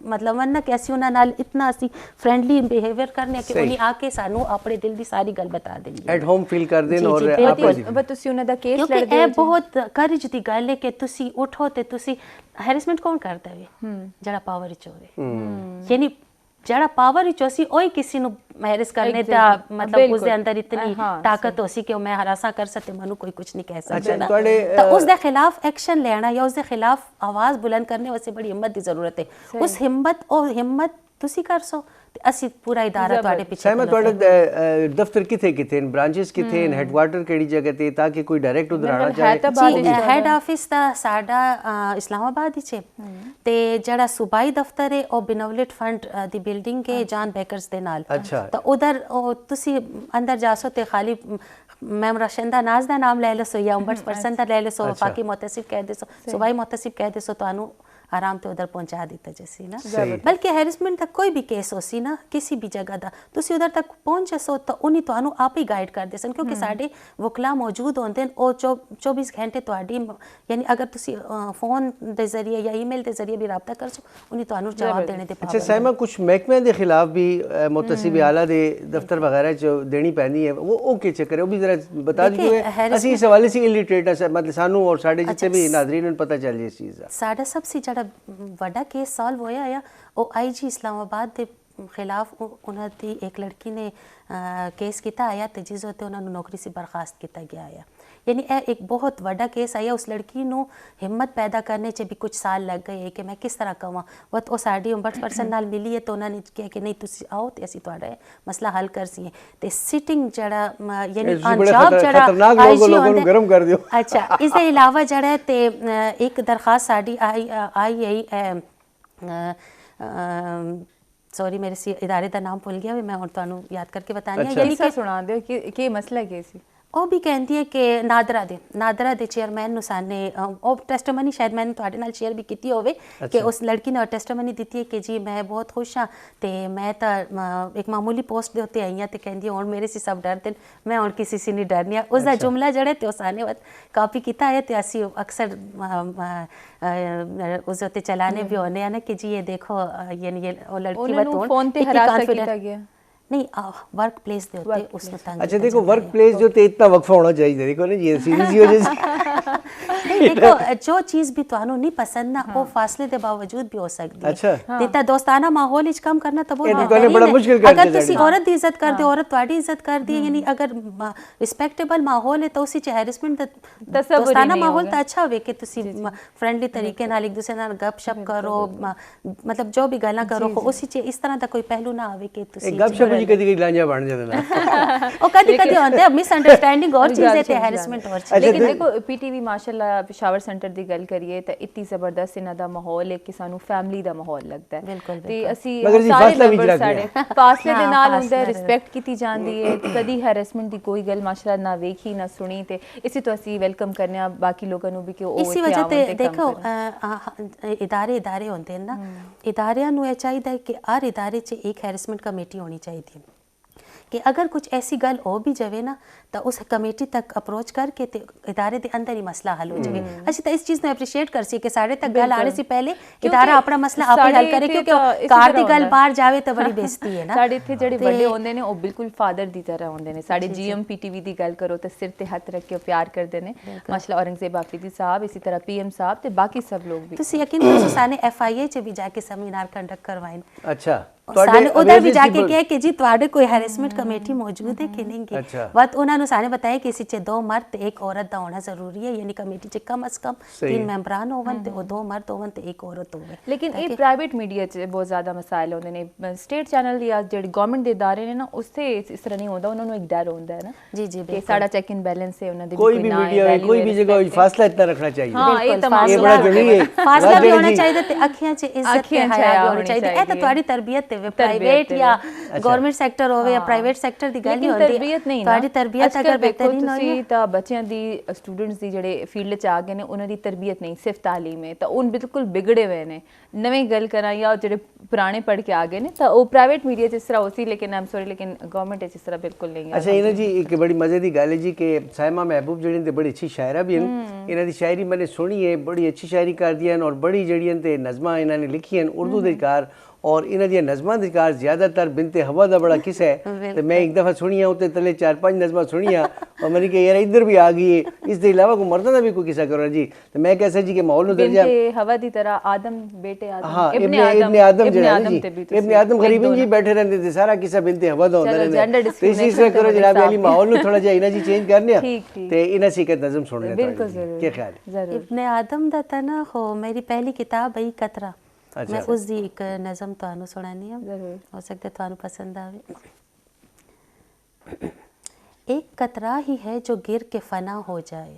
ਮਤਲਬ ਵਨ ਨਾ ਕਿ ਅਸੀਂ ਉਹਨਾਂ ਨਾਲ ਇਤਨਾ ਅਸੀਂ ਫ੍ਰੈਂਡਲੀ ਬਿਹੇਵੀਅਰ ਕਰਨੇ ਕਿ ਉਹਨੇ ਆ ਕੇ ਸਾਨੂੰ ਆਪਣੇ ਦਿਲ ਦੀ ਸਾਰੀ ਗੱਲ ਬਤਾ ਦੇਣੀ ਐਟ ਹੋਮ ਫੀਲ ਕਰਦੇ ਨੇ ਜੀ, ਔਰ ਜੀ, ਬਿਲਕੁਲ। ਆਪਸ ਵਿੱਚ ਬਟ ਤੁਸੀਂ ਉਹਨਾਂ ਦਾ ਕੇਸ ਕਿਉਂਕਿ ਲੜਦੇ ਇਹ ਹੋ ਜੀ। ਬਹੁਤ ਕਰਜ ਦੀ ਗੱਲ ਹੈ ਕਿ ਤੁਸੀਂ ਉਠੋ ਤੇ ਤੁਸੀਂ ਹੈਰੈਸਮੈਂਟ ਕੌਣ ਕਰਦਾ ਵੇ ਜਿਹੜਾ ਪਾਵਰ ਵਿੱਚ ਹੋਵੇ ਯਾਨੀ ਜਿਹੜਾ ਪਾਵਰ ਵਿੱਚ ਅਸੀਂ ਉਹੀ ਕਿਸੇ ਨੂੰ ਹੈਰੈਸ ਕਰਨੇ ਦਾ Exactly. ਮਤਲਬ ਬਿਲਕੁਲ। ਉਸ ਦੇ ਅੰਦਰ ਇਤਨੀ ਹਾਂ, ਤਾਕਤ ਹੋਸੀ ਕਿ ਉਹ ਮੈਂ ਹਰਾਸਾ ਕਰ ਸਕਤੇ ਮੈਨੂੰ ਕੋਈ ਕੁਝ ਨਹੀਂ ਕਹਿ ਅੱਛਾ, ਸਕਦਾ ਨਾ। ਤੁਹਾਡੇ, ਤਾਂ ਉਸ ਦੇ ਖਿਲਾਫ ਐਕਸ਼ਨ ਲੈਣਾ ਜਾਂ ਉਸ ਦੇ ਖਿਲਾਫ ਆਵਾਜ਼ ਬੁਲੰਦ ਕਰਨੇ ਵਾਸਤੇ ਬੜੀ ਹਿੰਮਤ ਦੀ ਜ਼ਰੂਰਤ ਹੈ। ਉਸ ਹਿੰਮਤ ਤੁਸੀਂ ਕਰ ਸੋ ਤੇ ਅਸੀਂ ਪੂਰਾ ਇਦਾਰਾ ਤੁਹਾਡੇ ਪਿੱਛੇ ਸਹਿਮਾ ਖਲੋਤਾ ਤੁਹਾਡੇ ਦਫ਼ਤਰ ਕਿੱਥੇ ਨੇ ਬ੍ਰਾਂਚਸ ਕਿੱਥੇ ਨੇ ਹੈਡਕੁਆਟਰ ਕਿਹੜੀ ਜਗ੍ਹਾ ਤੇ ਤਾਂ ਕਿ ਕੋਈ ਡਾਇਰੈਕਟ ਉਧਰ ਆਣਾ ਚਾਹੇ ਜੀ ਹੈਡ ਆਫਿਸ ਦਾ ਸਾਡਾ ਇਸਲਾਮਾਬਾਦ ਵਿੱਚ ਹੈ ਤੇ ਜਿਹੜਾ ਸੂਬਾਈ ਦਫ਼ਤਰ ਹੈ ਉਹ ਬਿਨਵਲਟ ਫੰਡ ਦੀ ਬਿਲਡਿੰਗ ਹੈ ਜਾਨ ਬੇਕਰਸ ਦੇ ਨਾਲ ਅੱਛਾ। ਤਾਂ ਉਧਰ ਤੁਸੀਂ ਅੰਦਰ ਜਾ ਸੋ ਤੇ ਖਾਲੀ ਮੈਮ ਰਸ਼ਿੰਦਾ ਨਾਜ਼ ਦਾ ਨਾਮ ਲੈ ਲਸੋ ਜਾਂ ombudsperson ਦਾ ਲੈ ਲਸੋ ਵਫਾਕੀ ਮੁਹਤਸਿਬ ਕਹਿ ਦੇਸੋ ਸੂਬਾਈ ਮੁਹਤਸਿਬ ਕਹਿ ਦੇਸੋ ਤੁਹਾਨੂੰ ਆਰਾਮ ਤੇ ਉਧਰ ਪਹੁੰਚਾ ਦਿੱਤਾ ਜੈਸੀ ਨਾ ਬਲਕਿ ਹੈਰੈਸਮੈਂਟ ਦਾ ਕੋਈ ਵੀ ਕੇਸ ਹੋ ਸੀ ਨਾ ਕਿਸੇ ਵੀ ਜਗ੍ਹਾ ਦਾ ਤੁਸੀਂ ਉਧਰ ਤੱਕ ਪਹੁੰਚ ਸੋ ਤਾਂ ਉਹਨੇ ਤੁਹਾਨੂੰ ਆਪ ਹੀ ਗਾਈਡ ਕਰਦੇ ਸਨ ਕਿਉਂਕਿ ਸਾਡੇ ਵਕਲਾ ਮੌਜੂਦ ਹੁੰਦੇ ਨੇ ਉਹ 24 ਘੰਟੇ ਤੁਹਾਡੀ ਯਾਨੀ ਅਗਰ ਤੁਸੀਂ ਫੋਨ ਦੇ ਜ਼ਰੀਏ ਜਾਂ ਈਮੇਲ ਦੇ ਜ਼ਰੀਏ ਵੀ ਰਾਬਤਾ ਕਰ ਸੋ ਉਹਨੇ ਤੁਹਾਨੂੰ ਜਵਾਬ ਦੇਣੇ ਦੇ ਅੱਛਾ ਸਹਿਮਾ ਕੁਝ ਮਹਿਕਮੇ ਦੇ ਖਿਲਾਫ ਵੀ ਮੁਤਸਿਬ ਆਲਾ ਦੇ ਦਫ਼ਤਰ ਵਗੈरह ਚ ਦੇਣੀ ਪੈਂਦੀ ਹੈ ਉਹ ਕੀ ਚੱਕਰ ਹੈ ਉਹ ਵੀ ਜ਼ਰਾ ਬਤਾ ਦਿਓ ਅਸੀਂ ਇਸ ਹਵਾਲੇ से इलिटरेट है मतलब सानू और साढ़े जितने भी नाजरीन उन पता चल जाए इस चीज़ का ਸਾਡਾ ਸਭ ਸੇ ਜਿਹੜਾ ਵੱਡਾ ਕੇਸ ਸੋਲਵ ਹੋਇਆ ਆ ਉਹ IG ਇਸਲਾਮਾਬਾਦ ਦੇ ਖਿਲਾਫ ਉਹਨਾਂ ਦੀ ਇੱਕ ਲੜਕੀ ਨੇ ਕੇਸ ਕੀਤਾ ਆਇਆ ਤੇ ਜਿਸ ਉੱਤੇ ਉਹਨਾਂ ਨੂੰ ਨੌਕਰੀ ਸੇ ਬਰਖਾਸਤ ਕੀਤਾ ਗਿਆ ਆ ਯਾਨੀ ਇਹ ਇੱਕ ਬਹੁਤ ਵੱਡਾ ਕੇਸ ਆਇਆ ਉਸ ਲੜਕੀ ਨੂੰ ਹਿੰਮਤ ਪੈਦਾ ਕਰਨੇ 'ਚ ਵੀ ਕੁਝ ਸਾਲ ਲੱਗ ਗਏ ਕਿ ਮੈਂ ਕਿਸ ਤਰ੍ਹਾਂ ਕਵਾਂ ਉਹ ਸਾਡੀ ombudsperson ਨਾਲ ਮਿਲੀ ਹੈ ਤਾਂ ਉਹਨਾਂ ਨੇ ਕਿਹਾ ਕਿ ਨਹੀਂ ਤੁਸੀਂ ਆਓ ਤੇ ਅਸੀਂ ਤੁਹਾਡਾ ਮਸਲਾ ਹੱਲ ਕਰ ਸੀਏ ਤੇ ਸਿਟਿੰਗ ਜਿਹੜਾ ਯਾਨੀ ਅੰਜਾਬ ਜਿਹੜਾ ਲੋਕਾਂ ਨੂੰ ਗਰਮ ਕਰ ਦਿਓ ਅੱਛਾ ਇਸ ਦੇ ਇਲਾਵਾ ਜਿਹੜਾ ਤੇ ਇੱਕ ਦਰਖਾਸਤ ਸਾਡੀ ਆਈ ਸੌਰੀ ਮੇਰੇ ਸੀ ਇਦਾਰੇ ਦਾ ਨਾਮ ਭੁੱਲ ਗਿਆ ਵੀ ਮੈਂ ਹੁਣ ਤੁਹਾਨੂੰ ਯਾਦ ਕਰਕੇ ਬਤਾਨੀ ਹੈ ਯਾਨੀ ਕਿ ਸੁਣਾ ਦਿਓ ਕਿ ਕੀ ਮਸਲਾ ਕੀ ਸੀ ਉਹ ਵੀ ਕਹਿੰਦੀ ਹੈ ਕਿ ਨਾਦਰਾ ਦੇ ਚੇਅਰਮੈਨ ਨੂੰ ਸਾਨੇ ਉਹ ਟੈਸਟਮਨੀ ਸ਼ਾਇਦ ਮੈਂ ਤੁਹਾਡੇ ਨਾਲ ਸ਼ੇਅਰ ਵੀ ਕੀਤੀ ਹੋਵੇ ਕਿ ਉਸ ਲੜਕੀ ਨੇ ਟੈਸਟਮਨੀ ਦਿੱਤੀ ਹੈ ਕਿ ਜੀ ਮੈਂ ਬਹੁਤ ਖੁਸ਼ ਹਾਂ ਤੇ ਮੈਂ ਤਾਂ ਇੱਕ ਮਾਮੂਲੀ ਪੋਸਟ ਦੇ ਉੱਤੇ ਆਈ ਹਾਂ ਤੇ ਕਹਿੰਦੀ ਹੁਣ ਮੇਰੇ ਸੀ ਸਭ ਡਰਦੇ ਮੈਂ ਹੁਣ ਕਿਸੇ ਸੀ ਨਹੀਂ ਡਰਨੀ ਉਸ ਦਾ ਜੁਮਲਾ ਜਿਹੜਾ ਤੇ ਉਹ ਸਾਨੇ ਵਕਤ ਕਾਪੀ ਕੀਤਾ ਹੈ ਤੇ ਅਸੀਂ ਅਕਸਰ ਉਸ ਉੱਤੇ ਚਲਾਣੇ ਵੀ ਹੋਣੇ ਆ ਨਾ ਕਿ ਜੀ ਇਹ ਦੇਖੋ ਯਾਨੀ ਉਹ ਲੜਕੀ ਬਤੌਣ ਫੋਨ ਤੇ ਹਰਾਸ ਕੀਤਾ ਗਿਆ नहीं वर्क प्लेस दे होते उसने तंग अच्छा देखो वर्क प्लेस जो ते इतना वक्फा होना चाहिए देखो ना ये सीरीज ही हो नहीं देखो जो चीज भी ਤੁਹਾਨੂੰ ਨਹੀਂ ਪਸੰਦ ਨਾ ਉਹ ਫਾਸਲੇ ਦੇ ਬਾਵਜੂਦ ਵੀ ਹੋ ਸਕਦੀ ਹੈ ਅੱਛਾ ਤੇ ਤਾਂ ਦੋਸਤਾਨਾ ਮਾਹੌਲ ਵਿੱਚ ਕੰਮ ਕਰਨਾ ਤਾਂ ਬਹੁਤ ਤੁਹਾਨੂੰ ਬੜਾ ਮੁਸ਼ਕਿਲ ਕਰ ਅਗਰ ਤੁਸੀਂ ਔਰਤ ਦੀ ਇੱਜ਼ਤ ਕਰਦੇ ਹੋ ਔਰਤ ਤੁਹਾਡੀ ਇੱਜ਼ਤ ਕਰਦੀ ਹੈ ਯਾਨੀ ਅਗਰ ਰਿਸਪੈਕਟੇਬਲ ਮਾਹੌਲ ਹੈ ਤਾਂ ਉਸੇ ਚ ਹੈਰੈਸਮੈਂਟ ਦਾ ਦੋਸਤਾਨਾ ਮਾਹੌਲ ਤਾਂ ਅੱਛਾ ਹੋਵੇ ਕਿ ਤੁਸੀਂ ਫ੍ਰੈਂਡਲੀ ਤਰੀਕੇ ਨਾਲ ਇੱਕ ਦੂਸਰੇ ਨਾਲ ਗੱਪਸ਼ਪ ਕਰੋ ਮਤਲਬ ਜੋ ਵੀ ਗੱਲਾਂ ਕਰੋ ਉਸੇ ਚ ਇਸ ਤਰ੍ਹਾਂ ਦਾ ਕੋਈ ਪਹਿਲੂ ਨਾ ਆਵੇ ਕਿ ਤੁਸੀਂ ਗੱਪਸ਼ਪ ਜੀ ਕਦੀ ਲਾਂਝਾ ਬਣ ਜਾਂਦਾ ਨਾ ਉਹ ਕਦੀ ਹੁੰਦੇ ਆ ਮਿਸ ਅੰਡਰਸਟੈਂਡਿੰਗ ਹੋਰ ਚੀਜ਼ ਹੈ ਤੇ ਹੈਰੈਸਮੈਂਟ ਹੋਰ ਚੀਜ਼ ਲੇਕਿਨ ਦੇਖੋ ਪੀਟੀਵੀ ਮਾਸ਼ਾਅੱਲਾ ਪਿਸ਼ਾਵਰ ਸੈਂਟਰ ਦੀ ਗੱਲ ਕਰੀਏ ਤਾਂ ਇਤਨੀ ਜ਼ਬਰਦਸਤ ਇਹਨਾਂ ਦਾ ਮਾਹੌਲ ਹੈ ਕਿ ਸਾਨੂੰ ਫੈਮਿਲੀ ਦਾ ਮਾਹੌਲ ਲੱਗਦਾ ਹੈ ਤੇ ਅਸੀਂ ਸਾਰੇ ਮੈਂਬਰ ਸਾਡੇ ਫਾਸਲੇ ਦੇ ਨਾਲ ਹੁੰਦਾ ਰਿਸਪੈਕਟ ਕੀਤੀ ਜਾਂਦੀ ਹੈ ਕਦੀ ਹੈਰੈਸਮੈਂਟ ਦੀ ਕੋਈ ਗੱਲ ਮਾਸ਼ਾਅੱਲਾ ਨਾ ਵੇਖੀ ਨਾ ਸੁਣੀ ਤੇ ਇਸੇ ਤੋਂ ਅਸੀਂ ਵੈਲਕਮ ਕਰਨੇ ਆ ਬਾਕੀ ਲੋਕਾਂ ਨੂੰ ਵੀ ਕਿ ਉਹ ਇਸੇ ਵਜ੍ਹਾ ਤੇ ਦੇਖੋ ਇਦਾਰੇ ਹੁੰਦੇ ਨਾ ਇਦਾਰਿਆਂ ਨੂੰ ਇਹ ਚਾਹੀਦਾ ਹੈ ਕਿ ਹਰ ਇਦਾਰੇ 'ਚ ਇੱਕ ਹੈਰੈਸਮੈਂਟ ਕਮੇਟੀ ਹੋਣੀ ਚਾਹੀਦੀ ਹੈ کہ اگر کچھ ایسی گل ہو بھی جائے نا تو اس کمیٹی تک اپروچ کر کے تے ادارے دے اندر ہی مسئلہ حل ہو جائے. اچھی تو اس چیز میں اپریشیٹ کر سی کہ ساڑھے تک گل آنے سے پہلے ادارہ اپنا مسئلہ آپ ہی حل کرے, کیونکہ کار دی گل باہر جاوے تو بڑی بےزتی ہے نا. ساڑھے اتنے جڑے بڑے ہوندے نے وہ بالکل فادر دی طرح ہوندے نے. ساڑھے G M P T V دی گل کرو تو سر تے ہاتھ رکھ کے پیار کرتے ہیں ماشاء اللہ. اورنگزیب آفریدی صاحب, اسی طرح پی ایم صاحب تے باقی سب لوگ بھی. تسی یقین کرو سانے ایف آئی اے چ بھی جا کے سیمینار کنڈکٹ کروائیں. اچھا سانے ادھر بھی جا کے کہے کہ جی تواڈے کوئی ہیرسمنٹ کمیٹی موجود ہے کہ نہیں گی. وقت انہوں نے سانے بتایا کہ اسی چ 2 مرد ایک عورت دا ہونا ضروری ہے, یعنی کمیٹی چ کم از کم 3 ممبران ہون تے 2 مرد ہون تے 1 عورت ہوے. لیکن یہ پرائیویٹ میڈیا چ بہت زیادہ مسائل ہوندے نے. اسٹیٹ چینل یا جڑے گورنمنٹ دے ادارے نے نا اس سے اس طرح نہیں ہوندا. انہوں نے ایک ڈر ہوندا ہے نا جی جی کہ ساڑا چیک ان بیلنس ہے, انہاں دے کوئی بھی میڈیا ہو کوئی بھی جگہ فاصلہ اتنا رکھنا چاہیے. ہاں یہ تمام یہ بڑا ضروری ہے. فاصلہ بھی ہونا چاہیے تے اکھیاں چ عزت تے حیا بھی ہونی چاہیے. اے تے تواڈی تربیت تے پرائیویٹ یا گورنمنٹ سیکٹر ہوے یا پرائیویٹ سیکٹر دی گل نہیں ہوندی. تربیت نہیں تواڈی تربیت اگر بہترین ہوئی تسی تا بچیاں دی اسٹوڈنٹس دی جڑے فیلڈ چ آ گئے نے انہاں دی تربیت نہیں, صرف تعلیم ہے, تو ان بالکل بگڑے ہوئے نے. نویں گل کراں یا جڑے پرانے پڑھ کے آ گئے نے تو وہ پرائیویٹ میڈیا جس طرح ہوسی, لیکن آئی ایم سوری لیکن گورنمنٹ اس طرح بالکل نہیں ہے. اچھا انہاں جی ایک بڑی مزے دی گل ہے جی کہ سائمہ محبوب جڑی تے بڑی اچھی شاعرہ بھی ہیں. انہاں دی شاعری میں نے سنی ہے, بڑی اچھی شاعری کر دی ہیں اور بڑی جڑیاں تے نظماں انہاں نے لکھی ہیں اردو دے کار. اور انہاں دی نظماں دے کار زیادہ تر بنت ہوا دا بڑا قصہ ہے. تو میں ایک دفعہ سنی ہوں تے تلے 4-5 نظماں سنی ہیں اور میں نے کہا یار ادھر بھی آ گئی ہے. اس دے علاوہ کوئی مردوں دا بھی کوئی قصہ کرو جی. تو میں کیسا جی کہ ماحول نو درجہ بنت ہوا دی طرح آدم بیٹے آدم, ہاں ابن آدم جڑا ہے جی, ابن آدم غریبین جی بیٹھے رہندے تے سارا قصہ بنت ہوا دا ہوندا رہندا. تو اسی طرح کرو جناب علی ماحول نو تھوڑا جہا انہاں جی چینج کرنے ہیں تے انہاں سی ایک نظم سن لیں. بالکل ضرور, کیا خیال ہے؟ ابن آدم دا تنا ہو میری پہلی کتاب ہے قطرہ. میں اس دی ایک نظم تانوں سنانی ہوں, ہو سکتا ہے تانوں پسند آوے. ایک قطرہ ہی ہے جو گر کے فنا ہو جائے,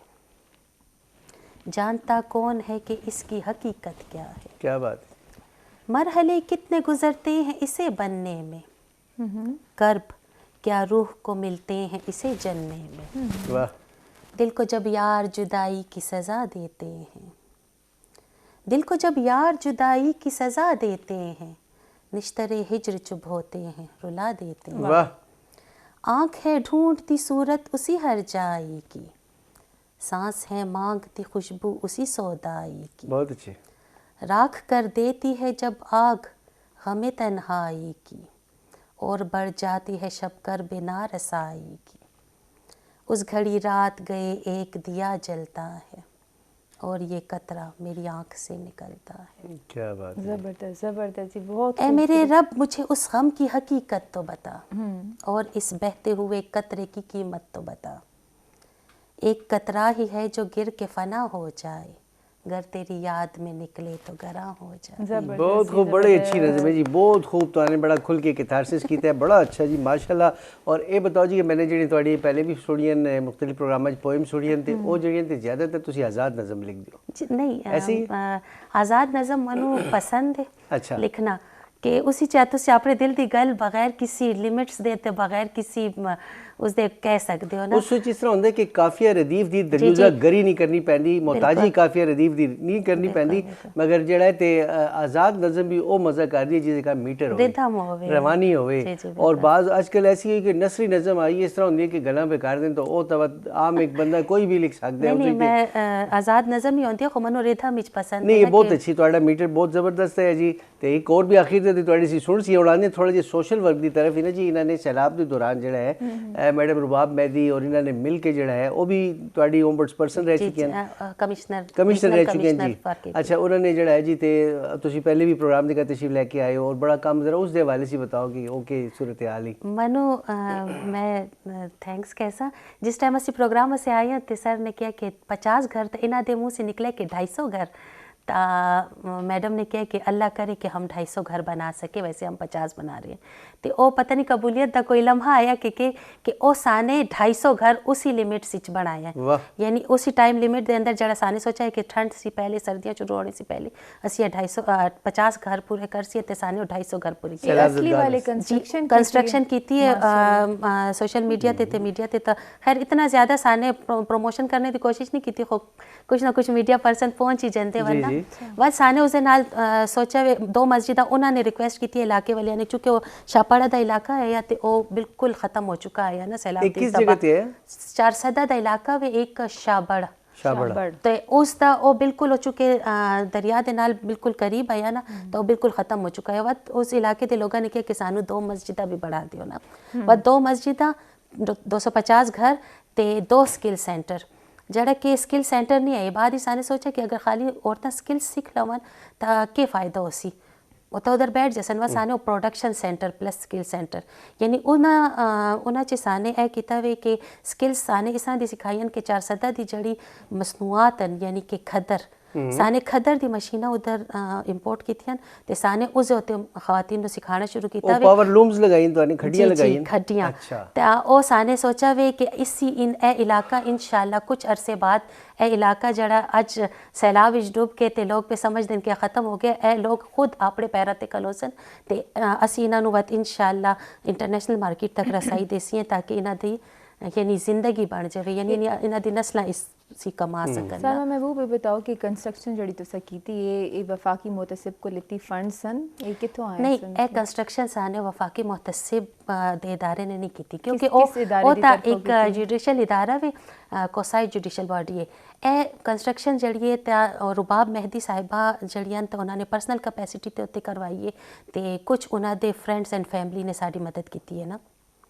جانتا کون ہے کہ اس کی حقیقت کیا ہے. کیا بات ہے. مرحلے کتنے گزرتے ہیں اسے بننے میں, کرب کیا روح کو ملتے ہیں اسے جننے میں. واہ. دل کو جب یار جدائی کی سزا دیتے ہیں, دل کو جب یار جدائی کی سزا دیتے ہیں, نشترے ہجر چبھ ہوتے ہیں رلا دیتے ہیں. واہ. آنکھ ہے ڈھونڈتی صورت اسی ہر جائی کی, سانس ہے مانگتی خوشبو اسی سودائی کی. بہت اچھے. راکھ کر دیتی ہے جب آگ غم تنہائی کی, اور بڑھ جاتی ہے شب کر بنا رسائی کی. اس گھڑی رات گئے ایک دیا جلتا ہے, اور یہ قطرہ میری آنکھ سے نکلتا ہے. کیا بات ہے. زبردست زبردست جی, بہت. اے میرے رب مجھے اس غم کی حقیقت تو بتا, اور اس بہتے ہوئے قطرے کی قیمت تو بتا. ایک قطرہ ہی ہے جو گر کے فنا ہو جائے, گر تیری یاد میں نکلے تو گراں ہو جائے. بہت خوب, بڑی اچھی نظم ہے جی, بہت خوب. تو نے بڑا کھل کے کیتھارسس کیتا ہے, بڑا اچھا جی ماشاءاللہ. اور یہ بتاؤ جی کہ میں نے جڑی تواڈی پہلے بھی سنیاں مختلف پروگراماں پوئم سنیاں تے وہ جڑیاں تے زیادہ تر تسی آزاد نظم لکھ دیو. نہیں, آزاد نظم منو پسند ہے اچھا لکھنا, کہ اسی چاہتے سے اپنے دل دی گل بغیر کسی لیمٹس دیتے, بغیر کسی اس دے کہہ سکتے ہو نا. اس وچ اس طرح ہوندا ہے کہ قافیہ ردیف دی دریوزہ گری نہیں کرنی پیندی, محتاجی قافیہ ردیف دی نہیں کرنی پیندی, مگر جڑا ہے تے آزاد نظم بھی او مزہ کر دی ہے جس کا میٹر ہوے, روانی ہوے. اور بعض آج کل ایسی ہے کہ نثری نظم آئی اس طرح ہوندی ہے کہ گلاں پہ کر دیں تو او عام ایک بندہ کوئی بھی لکھ سکتا ہے. نہیں, میں آزاد نظم ہی ہوندی ہے, خو منو ریدھا مجھ پسند. نہیں, یہ بہت اچھی, تہاڈا میٹر بہت زبردست ہے جی. تے ایک اور بھی آخر تے تہاڈی سی سن سی اڑانے تھوڑا جی سوشل ورک دی طرف ہی نا جی. انہاں نے سیلاب دے دوران جڑا ہے میڈم رباب مہدی اور انہاں نے مل کے جڑا ہے وہ بھی تہاڈی اومبڈس پرسن رہ چکی ہیں, کمشنر رہ چکے ہیں جی. اچھا, انہوں نے جڑا ہے جی تے تسی پہلے بھی پروگرام دے تشریف لے کے آئے ہو, اور بڑا کام ذرا اس دے حوالے سے بتاؤ کہ اوکے صورتحال ہی. منو میں تھینکس کیسا جس ٹائم اسی پروگرام سے آئے ہیں تے سر نے کیا کہ 50 گھر, تو انہاں دے منہ سے نکلے کہ 250 گھر. میڈم نے کہا کہ اللہ کرے کہ ہم 250 گھر بنا سکے, ویسے ہم 50 بنا رہے ہیں. تو او پتہ نہیں قبولیت دا کوئی لمحہ آیا کہ او سانے 250 گھر اسی لیمٹ سچ بنایا ہے, یعنی اسی ٹائم لیمٹ دے اندر جڑا سانے سوچا ہے کہ ٹھنڈ سی پہلے سردیاں شروع ہونے سے پہلے اسی 250 گھر پورے کر سی تے سانے 250 گھر پورے اصلی والے کنسٹرکشن کیتی ہے سوشل میڈیا تے میڈیا تے. خیر اتنا زیادہ سانے پروموشن کرنے کی کوشش نہیں کی تھی, کچھ نہ کچھ میڈیا پرسن پہنچ ہی جانتے ورنہ ਜੀ ਬਸ ਸਾਨੇ ਉਸ ਦੇ ਨਾਲ ਸੋਚਿਆ ਵੀ 2 ਮਸਜਿਦਾਂ ਉਹਨਾਂ ਨੇ ਰਿਕੁਐਸਟ ਕੀਤੀ ਇਲਾਕੇ ਵਾਲਿਆਂ ਨੇ, ਕਿਉਂਕਿ ਉਹ ਛਾਪਾੜਾ ਦਾ ਇਲਾਕਾ ਹੈ ਤੇ ਉਹ ਬਿਲਕੁਲ ਖਤਮ ਹੋ ਚੁੱਕਾ ਹੈ ਨਾ ਸੈਲਾਬ ਇਹ ਕਿਸ ਜਗ੍ਹਾ ਤੇ ਹੈ? ਚਾਰਸਦਾ ਦਾ ਇਲਾਕਾ ਵੀ ਇੱਕ ਸ਼ਾਬੜ ਸ਼ਾਬੜਾ ਤੇ ਉਸ ਦਾ ਉਹ ਬਿਲਕੁਲ ਹੋ ਚੁੱਕੇ ਦਰਿਆ ਦੇ ਨਾਲ ਬਿਲਕੁਲ ਕਰੀਬ ਆਇਆ ਨਾ, ਤਾਂ ਉਹ ਬਿਲਕੁਲ ਖਤਮ ਹੋ ਚੁੱਕਾ ਹੈ। ਵਤ ਉਸ ਇਲਾਕੇ ਦੇ ਲੋਕਾਂ ਨੇ ਕਿਹਾ ਕਿ ਸਾਨੂੰ 2 ਮਸਜਿਦਾਂ ਵੀ बढ़ा ਦਿਓ ਨਾ, ਬਸ 2 ਮਸਜਿਦਾਂ 250 ਘਰ ਤੇ 2 ਸਕਿੱਲ ਸੈਂਟਰ, ਜਿਹੜਾ ਕਿ ਸਕਿੱਲ ਸੈਂਟਰ ਨਹੀਂ ਹੈ। ਬਾਅਦ ਹੀ ਸਾਨੇ ਸੋਚਿਆ ਕਿ ਅਗਰ ਖਾਲੀ ਔਰਤਾਂ ਸਕਿੱਲ ਸਿੱਖ ਲਵਣ ਤਾਂ ਕੀ ਫਾਇਦਾ ਹੋ ਸੀ, ਉਹ ਤਾਂ ਉਧਰ ਬੈਠ ਜਸਨ ਵਾ ਸਾਨੇ ਉਹ production centre plus skill centre, ਯਾਨੀ ਉਹਨਾਂ 'ਚ ਸਾਨੇ ਇਹ ਕੀਤਾ ਵੇ ਕਿ ਸਕਿੱਲਸ ਸਾਨੇ ਇਸ ਤਰ੍ਹਾਂ ਦੀ ਸਿਖਾਈਆਂ ਕਿ ਚਾਰਸਦਾ ਦੀ ਜਿਹੜੀ ਮਸਨੂਆਤ ਹਨ, ਯਾਨੀ ਕਿ ਖੱਦਰ ਸਾਨੇ ਖੱਦਰ ਦੀ ਮਸ਼ੀਨਾਂ ਉਧਰ ਇੰਪੋਰਟ ਕੀਤੀਆਂ ਤੇ ਸਾਨੇ ਉਸ ਦੇ ਉੱਤੇ ਖਵਾਤੀਨ ਨੂੰ ਸਿਖਾਉਣਾ ਸ਼ੁਰੂ ਕੀਤਾ ਵੇ। ਪਾਵਰ ਲੂਮਸ ਲਗਾਈਆਂ ਤੁਹਾਨੂੰ, ਖੱਡੀਆਂ ਲਗਾਈਆਂ? ਖੱਡੀਆਂ। ਤਾਂ ਉਹ ਸਾਨੇ ਸੋਚਾ ਵੇ ਕਿ ਇਹ ਇਲਾਕਾ ਇਨਸ਼ਾਅੱਲਾ ਕੁਝ ਅਰਸੇ ਬਾਅਦ ਇਹ ਇਲਾਕਾ ਜਿਹੜਾ ਅੱਜ ਸੈਲਾਬ ਵਿੱਚ ਡੁੱਬ ਕੇ ਤੇ ਲੋਕ ਪੇ ਸਮਝਦੇ ਨੇ ਕਿ ਖਤਮ ਹੋ ਗਿਆ, ਇਹ ਲੋਕ ਖੁਦ ਆਪਣੇ ਪੈਰਾਂ ਤੇ ਖਲੋਸਨ ਤੇ ਅਸੀਂ ਇਹਨਾਂ ਨੂੰ ਵਤ ਇਨਸ਼ਾਅੱਲਾ ਇੰਟਰਨੈਸ਼ਨਲ ਮਾਰਕੀਟ ਤੱਕ ਰਸਾਈ ਦੇਸੀਏ ਤਾਂ ਕਿ ਇਹਨਾਂ ਦੀ यानी ज़िंदगी बन जाए, यानी इन्हां दी नस्लां इसी कमा सकन। सर मैं वो भी बताओ कि कंस्ट्रक्शन जड़ी तुसा कीती ये वफाकी मुतसिब को लिती फंड्स सन, ये किथों आए? नहीं, ए कंस्ट्रक्शन साने वफाकी मुतसिब दे इदारे ने नहीं कीती, क्योंकि वो ता एक जुडिशल इदारा वे कोसाई जुडिशल बॉडी है। ए कंस्ट्रक्शन जड़ी है ता रुबाब मेहदी साहिबा जड़ियां तो उन्होंने पर्सनल कैपेसिटी ते उत्ते करवाई है ते कुछ उन्हां दे फ्रेंड्स एंड फैमिली ने साडी मदद कीती है ना,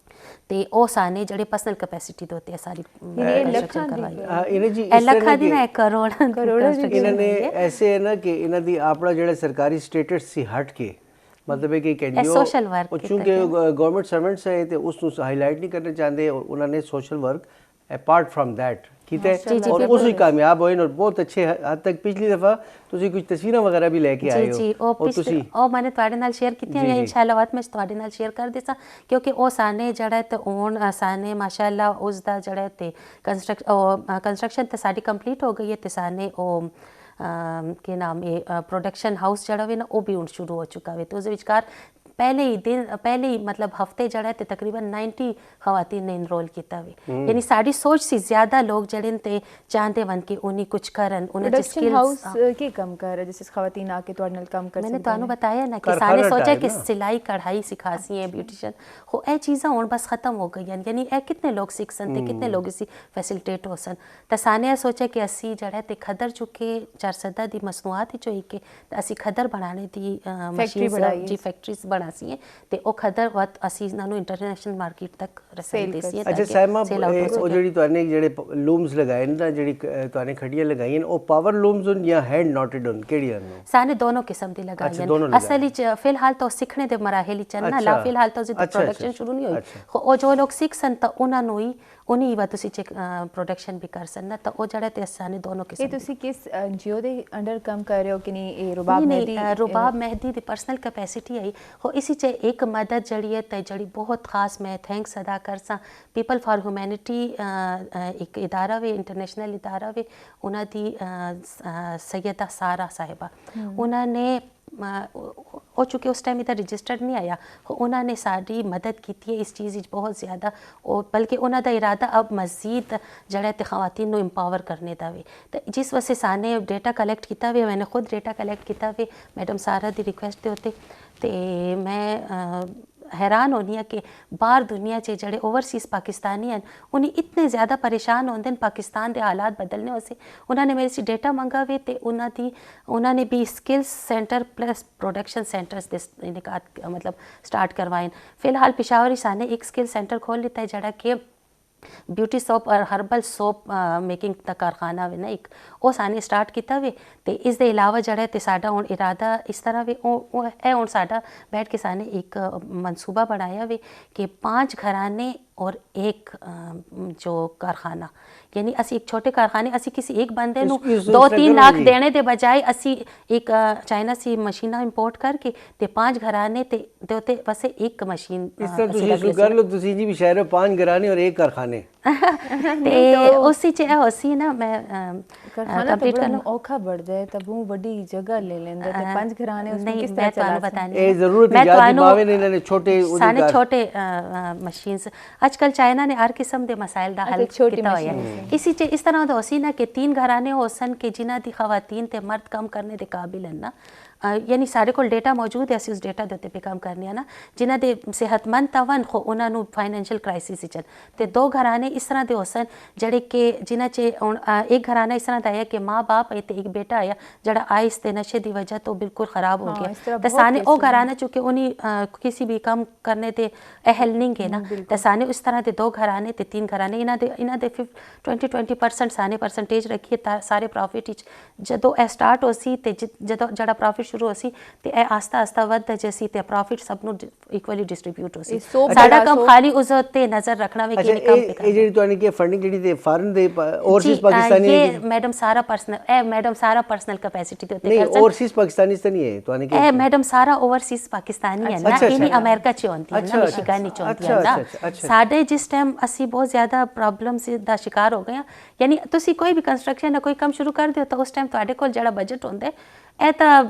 ਤੇ ਉਹ ਸਾਨੇ ਜਿਹੜੇ ਪਰਸਨਲ ਕੈਪੈਸਿਟੀ ਦੇ ਉੱਤੇ ਸਾਰੀ ਕੰਸਟਰਕਸ਼ਨ ਕਰਵਾਈ ਹੈ। ਇਹਨਾਂ ਜੀ ਲੱਖਾਂ ਦੀ ਨਾ 1 ਕਰੋੜ ਇਹਨਾਂ ਨੇ ਐਸੇ ਹੈ ਨਾ ਕਿ ਇਹਨਾਂ ਦੀ ਆਪਣਾ ਜਿਹੜਾ ਸਰਕਾਰੀ ਸਟੇਟਸ ਸੀ ਹਟ ਕੇ, ਮਤਲਬ ਹੈ ਕਿ ਕੈਨਡੀਓ ਸੋਸ਼ਲ ਵਰਕ, ਚੂੰਕਿ ਗਵਰਨਮੈਂਟ ਸਰਵੈਂਟਸ ਹੈ ਤੇ ਉਸ ਨੂੰ ਹਾਈਲਾਈਟ ਨਹੀਂ ਕਰਨਾ ਚਾਹੁੰਦੇ, ਉਹਨਾਂ ਨੇ social work apart from that ਕੀਤਾ और उस भी कामयाब होए और बहुत अच्छे हद तक। पिछली दफ़ा ਤੁਸੀਂ ਕੁਝ ਤਸਵੀਰਾਂ ਵਗੈਰਾ ਵੀ ਲੈ ਕੇ ਆਏ ਹੋ? ਜੀ ਉਹ ਮੈਨੇ ਤੁਹਾਡੇ ਨਾਲ ਸ਼ੇਅਰ ਕੀਤੀਆਂ ਜਾਂ ਇਨਸ਼ਾਅੱਲਾ ਬਾਅਦ ਮੈਂ ਤੁਹਾਡੇ ਨਾਲ ਸ਼ੇਅਰ ਕਰ ਦੇਸਾਂ, ਕਿਉਂਕਿ ਉਹ ਸਾਨੇ ਜਿਹੜਾ ਤੇ ਹੁਣ ਸਾਨੇ ਮਾਸ਼ਾਅੱਲਾ ਉਸ ਦਾ ਜਿਹੜਾ ਤੇ ਕੰਸਟਰਕਸ਼ਨ ਤੇ ਸਾਡੀ ਕੰਪਲੀਟ ਹੋ ਗਈ ਹੈ ਤੇ ਸਾਨੇ ਉਹ के नाम ये प्रोडक्शन हाउस जड़ा वे ना वो भी हुण शुरू हो चुका है। तो उस विचकार पहले ही मतलब हफ्ते जड़ा ते तकरीबन 90 खवातीन ने इनरोल किया वे, यानी साड़ी सोच से ज़्यादा लोग जड़े ते चाहते वन के उन्हीं कुछ करन, उन्हें प्रोडक्शन हाउस के कम कर रहे जैसे खवातीन आके तो नल काम कर। मैंने तानू बताया ना कि सारे सोचा कि सिलाई कढ़ाई सिखासी है ब्यूटिशियन हो, ए चीज़ा हुण बस ख़त्म हो गई, यानी ए कितने लोग सीख सन ते कितने लोग इसी फैसिलिटेट हो सन। तो साने सोचा कि असी जड़ा ते खदर चुके चारसदा दी मसनूआत ही चोई के असी खदर बनाने दी मशीन जी फैक्ट्रीज बना सी ਤੇ ਉਹ ਖਦਰ ਵਤ ਅਸੀਂ ਇਹਨਾਂ ਨੂੰ ਇੰਟਰਨੈਸ਼ਨਲ ਮਾਰਕੀਟ ਤੱਕ ਰਸੇਲ ਦੇਸੀ ਹੈ। ਅੱਛਾ ਸਾਇਮਾ, ਉਹ ਜਿਹੜੀ ਤੁਹਾਨੇ ਜਿਹੜੇ ਲੂਮਸ ਲਗਾਏ ਨੇ, ਜਿਹੜੀ ਤੁਹਾਨੇ ਖੜੀਆਂ ਲਗਾਈਆਂ, ਉਹ ਪਾਵਰ ਲੂਮਸ ਹਨ ਜਾਂ ਹੈਂਡ ਨੋਟਡ ਹਨ, ਕਿਹੜੀਆਂ ਨੇ? ਸਾਨੇ ਦੋਨੋਂ ਕਿਸਮ ਦੀ ਲਗਾਈਆਂ। ਅਸਲ ਵਿੱਚ ਫਿਲਹਾਲ ਤਾਂ ਸਿੱਖਣੇ ਦੇ ਮਰਾਹਲ ਵਿੱਚ ਨਾ ਲਾ, ਫਿਲਹਾਲ ਤਾਂ ਉਹਦੀ ਪ੍ਰੋਡਕਸ਼ਨ ਸ਼ੁਰੂ ਨਹੀਂ ਹੋਈ। ਉਹ ਜੋ ਲੋਕ ਸਿੱਖ ਸਨ ਤਾਂ ਉਹਨਾਂ ਨੂੰ ਹੀ ਉਨੀ ਵਾ ਤੁਸੀਂ ਪ੍ਰੋਡਕਸ਼ਨ ਵੀ ਕਰ ਸਕਣਾ, ਤਾਂ ਉਹ ਜਿਹੜਾ ਤੇ ਸਾਨੇ ਦੋਨੋਂ ਕਿਸਮ। ਇਹ ਤੁਸੀਂ ਕਿਸ ਐਨਜੀਓ ਦੇ ਅੰਡਰ ਕੰਮ ਕਰ ਰਹੇ ਹੋ ਕਿ ਨਹੀਂ? ਇਹ ਰੁਬਾਬ ਮਹਿਦੀ ਦੀ ਪਰਸਨਲ ਕੈਪੈਸਿਟੀ ਹੈ ਉਹ ਇसी च एक मदद जड़ी है तो जड़ी बहुत ख़ास मैं थैंक्स अदा कर सा पीपल फॉर ह्यूमैनिटी एक इदारा वे इंटरनेशनल इदारा वे उन्हां दी सैयदा सारा साहिबा उन्होंने हो चुके उस टाइम इधर रजिस्टर्ड नहीं आया, उन्होंने साड़ी मदद की है इस चीज़ बहुत ज़्यादा, बल्कि उन्हों का इरादा अब मज़ीद जड़ा ते ख़वातीन नूं इंपावर करने का वे। तो जिस वजह साने डेटा कलैक्ट किया वे, मैंने खुद डेटा कलैक्ट किया वे मैडम सारा दी रिक्वेस्ट के उत्ते, तो मैं हैरान होनी है कि बाहर दुनिया च जड़े ओवरसीज़ पाकिस्तानी हैं उन्हें इतने ज़्यादा परेशान होंदे पाकिस्तान के हालात बदलने से। उन्होंने मेरे से डेटा मंगा वे तो उन्होंने भी skills centre plus production centres दे इनकाद मतलब स्टार्ट करवाए। फिलहाल पिशावर साने एक स्किल सेंटर खोल लेता है जड़ा कि ब्यूटी सोप और हर्बल सोप मेकिंग का कारखाना वे ना एक वो साने स्टार्ट किया वे। तो इस दे इलावा जड़ा ते साडा हुण इरादा इस तरह वे हुण साडा बैठ के साने एक मनसूबा बनाया वे कि 5 घराने और एक जो कारखाना, यानी असी एक छोटे कारखाने असी किसी एक बंदे नूं 2-3 लाख देने के बजाय असी एक चाइना से मशीना इंपोर्ट करके ते 5 घराने ते बस एक मशीन इस तरह तुसी कर लो। तुसी जी भी शहर 5 घराने और एक कारखाना ਖਾਣੇ ਤੇ ਉਸੇ ਚ ਇਹ ਹੋਸੀ ਨਾ ਮੈਂ ਖਾਣਾ ਕੰਪਲੀਟ ਤਾਂ ਕਰ ਬੜਾ ਲਵਾਂ। ਔਖਾ ਬੜਦਾ ਹੈ, ਤਾਂ ਬਹੁਤ ਵੱਡੀ ਜਗ੍ਹਾ ਲੈ ਲੈਂਦਾ ਤੇ 5 ਘਰਾਣੇ ਉਸ ਨੂੰ ਨਹੀਂ ਕਿਸ ਤਰ੍ਹਾਂ ਮੈਂ ਤੁਹਾਨੂੰ ਚਲਾ ਬਤਾਨੀ ਇਹ ਜ਼ਰੂਰਤ ਹੈ ਯਾਦ ਮਾਵੇ ਨੇ ਇਹਨਾਂ ਨੇ ਛੋਟੇ ਉਹਦੇ ਸਾਨੇ ਘਰ ਛੋਟੇ ਮਸ਼ੀਨਸ ਅੱਜ ਕੱਲ ਚਾਈਨਾ ਨੇ ਹਰ ਕਿਸਮ ਦੇ ਮਸਾਇਲ ਦਾ ਹੱਲ ਛੋਟੀ ਕੀਤਾ ਹੋਇਆ ਇਸੀ ਚ ਇਸ ਤਰ੍ਹਾਂ ਦਾ ਹੋਸੀ ਨਾ ਕਿ 3 ਘਰਾਣੇ ਹੋ ਸਨ ਕਿ ਜਿਨ੍ਹਾਂ ਦੀ ਖਵਾਤੀਨ ਤੇ ਮਰਦ ਕੰਮ ਕਰਨੇ ਦੇ ਕਾਬਿਲ ਹਨ ਨਾ ਯਾਨੀ ਸਾਡੇ ਕੋਲ ਡੇਟਾ ਮੌਜੂਦ ਹੈ, ਅਸੀਂ ਉਸ ਡੇਟਾ ਦੇ ਉੱਤੇ ਵੀ ਕੰਮ ਕਰਨੇ ਆ ਨਾ ਜਿਨ੍ਹਾਂ ਦੇ ਸਿਹਤਮੰਦ ਤਵਨ ਉਹਨਾਂ ਨੂੰ ਫਾਈਨੈਂਸ਼ੀਅਲ ਕ੍ਰਾਈਸਿਸ ਚ ਤੇ 2 ਘਰਾਣੇ ਇਸ ਤਰ੍ਹਾਂ ਦੇ ਹੋ ਸਨ ਜਿਹੜੇ ਕਿ ਜਿਨ੍ਹਾਂ ਚ ਇੱਕ ਘਰਾਣਾ ਇਸ ਤਰ੍ਹਾਂ ਦਾ ਹੈ ਕਿ ਮਾਂ ਬਾਪ ਹੈ ਤੇ ਇੱਕ ਬੇਟਾ ਆਇਆ ਜਿਹੜਾ ਆਇਸ ਤੇ ਨਸ਼ੇ ਦੀ ਵਜ੍ਹਾ ਤੋਂ ਬਿਲਕੁਲ ਖਰਾਬ ਹੋ ਗਿਆ ਤੇ ਸਾਨੇ ਉਹ ਘਰਾਣਾ ਚੁੱਕੇ ਉਹਨੀ ਕਿਸੇ ਵੀ ਕੰਮ ਕਰਨੇ ਤੇ ਅਹਿਲ ਨਹੀਂ ਹੈ ਨਾ ਤੇ ਸਾਨੇ ਉਸ ਤਰ੍ਹਾਂ ਦੇ 2 ਘਰਾਣੇ ਤੇ 3 ਘਰਾਣੇ ਇਹਨਾਂ ਦੇ 20% ਸਾਨੇ ਪਰਸੈਂਟੇਜ ਰੱਖੀਏ ਸਾਰੇ ਪ੍ਰੋਫਿਟ ਵਿੱਚ ਜਦੋਂ ਇਹ ਸਟਾਰਟ ਹੋ ਸੀ ਤੇ ਜਦੋਂ ਜਿਹੜਾ ਪ੍ਰੋਫਿਟ ਸ਼ੁਰੂ ਹੋ ਸੀ ਤੇ ਇਹ ਆਸਤਾ ਵੱਧਦਾ ਜੈਸੀ ਤੇ ਪ੍ਰੋਫਿਟ ਸਭ ਨੂੰ ਇਕੁਅਲੀ ਡਿਸਟ੍ਰੀਬਿਊਟ ਹੋ ਸੀ ਸਾਡਾ ਕੰਮ ਖਾਲੀ ਉਸ ਉੱਤੇ ਨਜ਼ਰ ਰੱਖਣਾ ਵੀ ਕਿ ਕੰਮ ਤੇ ਇਹ ਜਿਹੜੀ ਤੁਹਾਨੂੰ ਕੀ ਫੰਡਿੰਗ ਜਿਹੜੀ ਤੇ ਫਾਰਨ ਦੇ ਓਵਰਸੀਜ਼ ਪਾਕਿਸਤਾਨੀ ਇਹ ਮੈਡਮ ਸਾਰਾ ਪਰਸਨਲ ਕੈਪੈਸਿਟੀ ਦੇ ਉੱਤੇ ਨਹੀਂ ਓਵਰਸੀਜ਼ ਪਾਕਿਸਤਾਨੀ ਤਾਂ ਨਹੀਂ ਹੈ ਤੁਹਾਨੂੰ ਕੀ ਇਹ ਮੈਡਮ ਸਾਰਾ ਓਵਰਸੀਜ਼ ਪਾਕਿਸਤਾਨੀ ਹੈ ਨਾ ਇਹ ਨਹੀਂ ਅਮਰੀਕਾ ਚ ਹੁੰਦੀ ਹੈ ਨਾ ਮਿਸ਼ੀਗਨ ਚ ਹੁੰਦੀ ਹੈ ਨਾ ਸਾਡੇ ਜਿਸ ਟਾਈਮ ਅਸੀਂ ਬਹੁਤ ਜ਼ਿਆਦਾ ਪ੍ਰੋਬਲਮਸ ਦਾ ਸ਼ਿਕਾਰ ਹੋ ਗਏ ਹਾਂ ਯਾਨੀ ਤੁਸੀਂ ਕੋਈ ਵੀ ਕੰਸਟਰਕਸ਼ਨ ਦਾ ਕੋਈ ਕੰਮ ਸ਼ੁਰੂ ਕਰਦੇ ਹੋ ਤਾਂ ਉਸ ਟਾਈਮ ਤੁਹਾਡੇ ਕੋਲ ਜਿਹੜਾ ਬਜਟ ਹੁੰਦਾ ਇਹ ਤਾਂ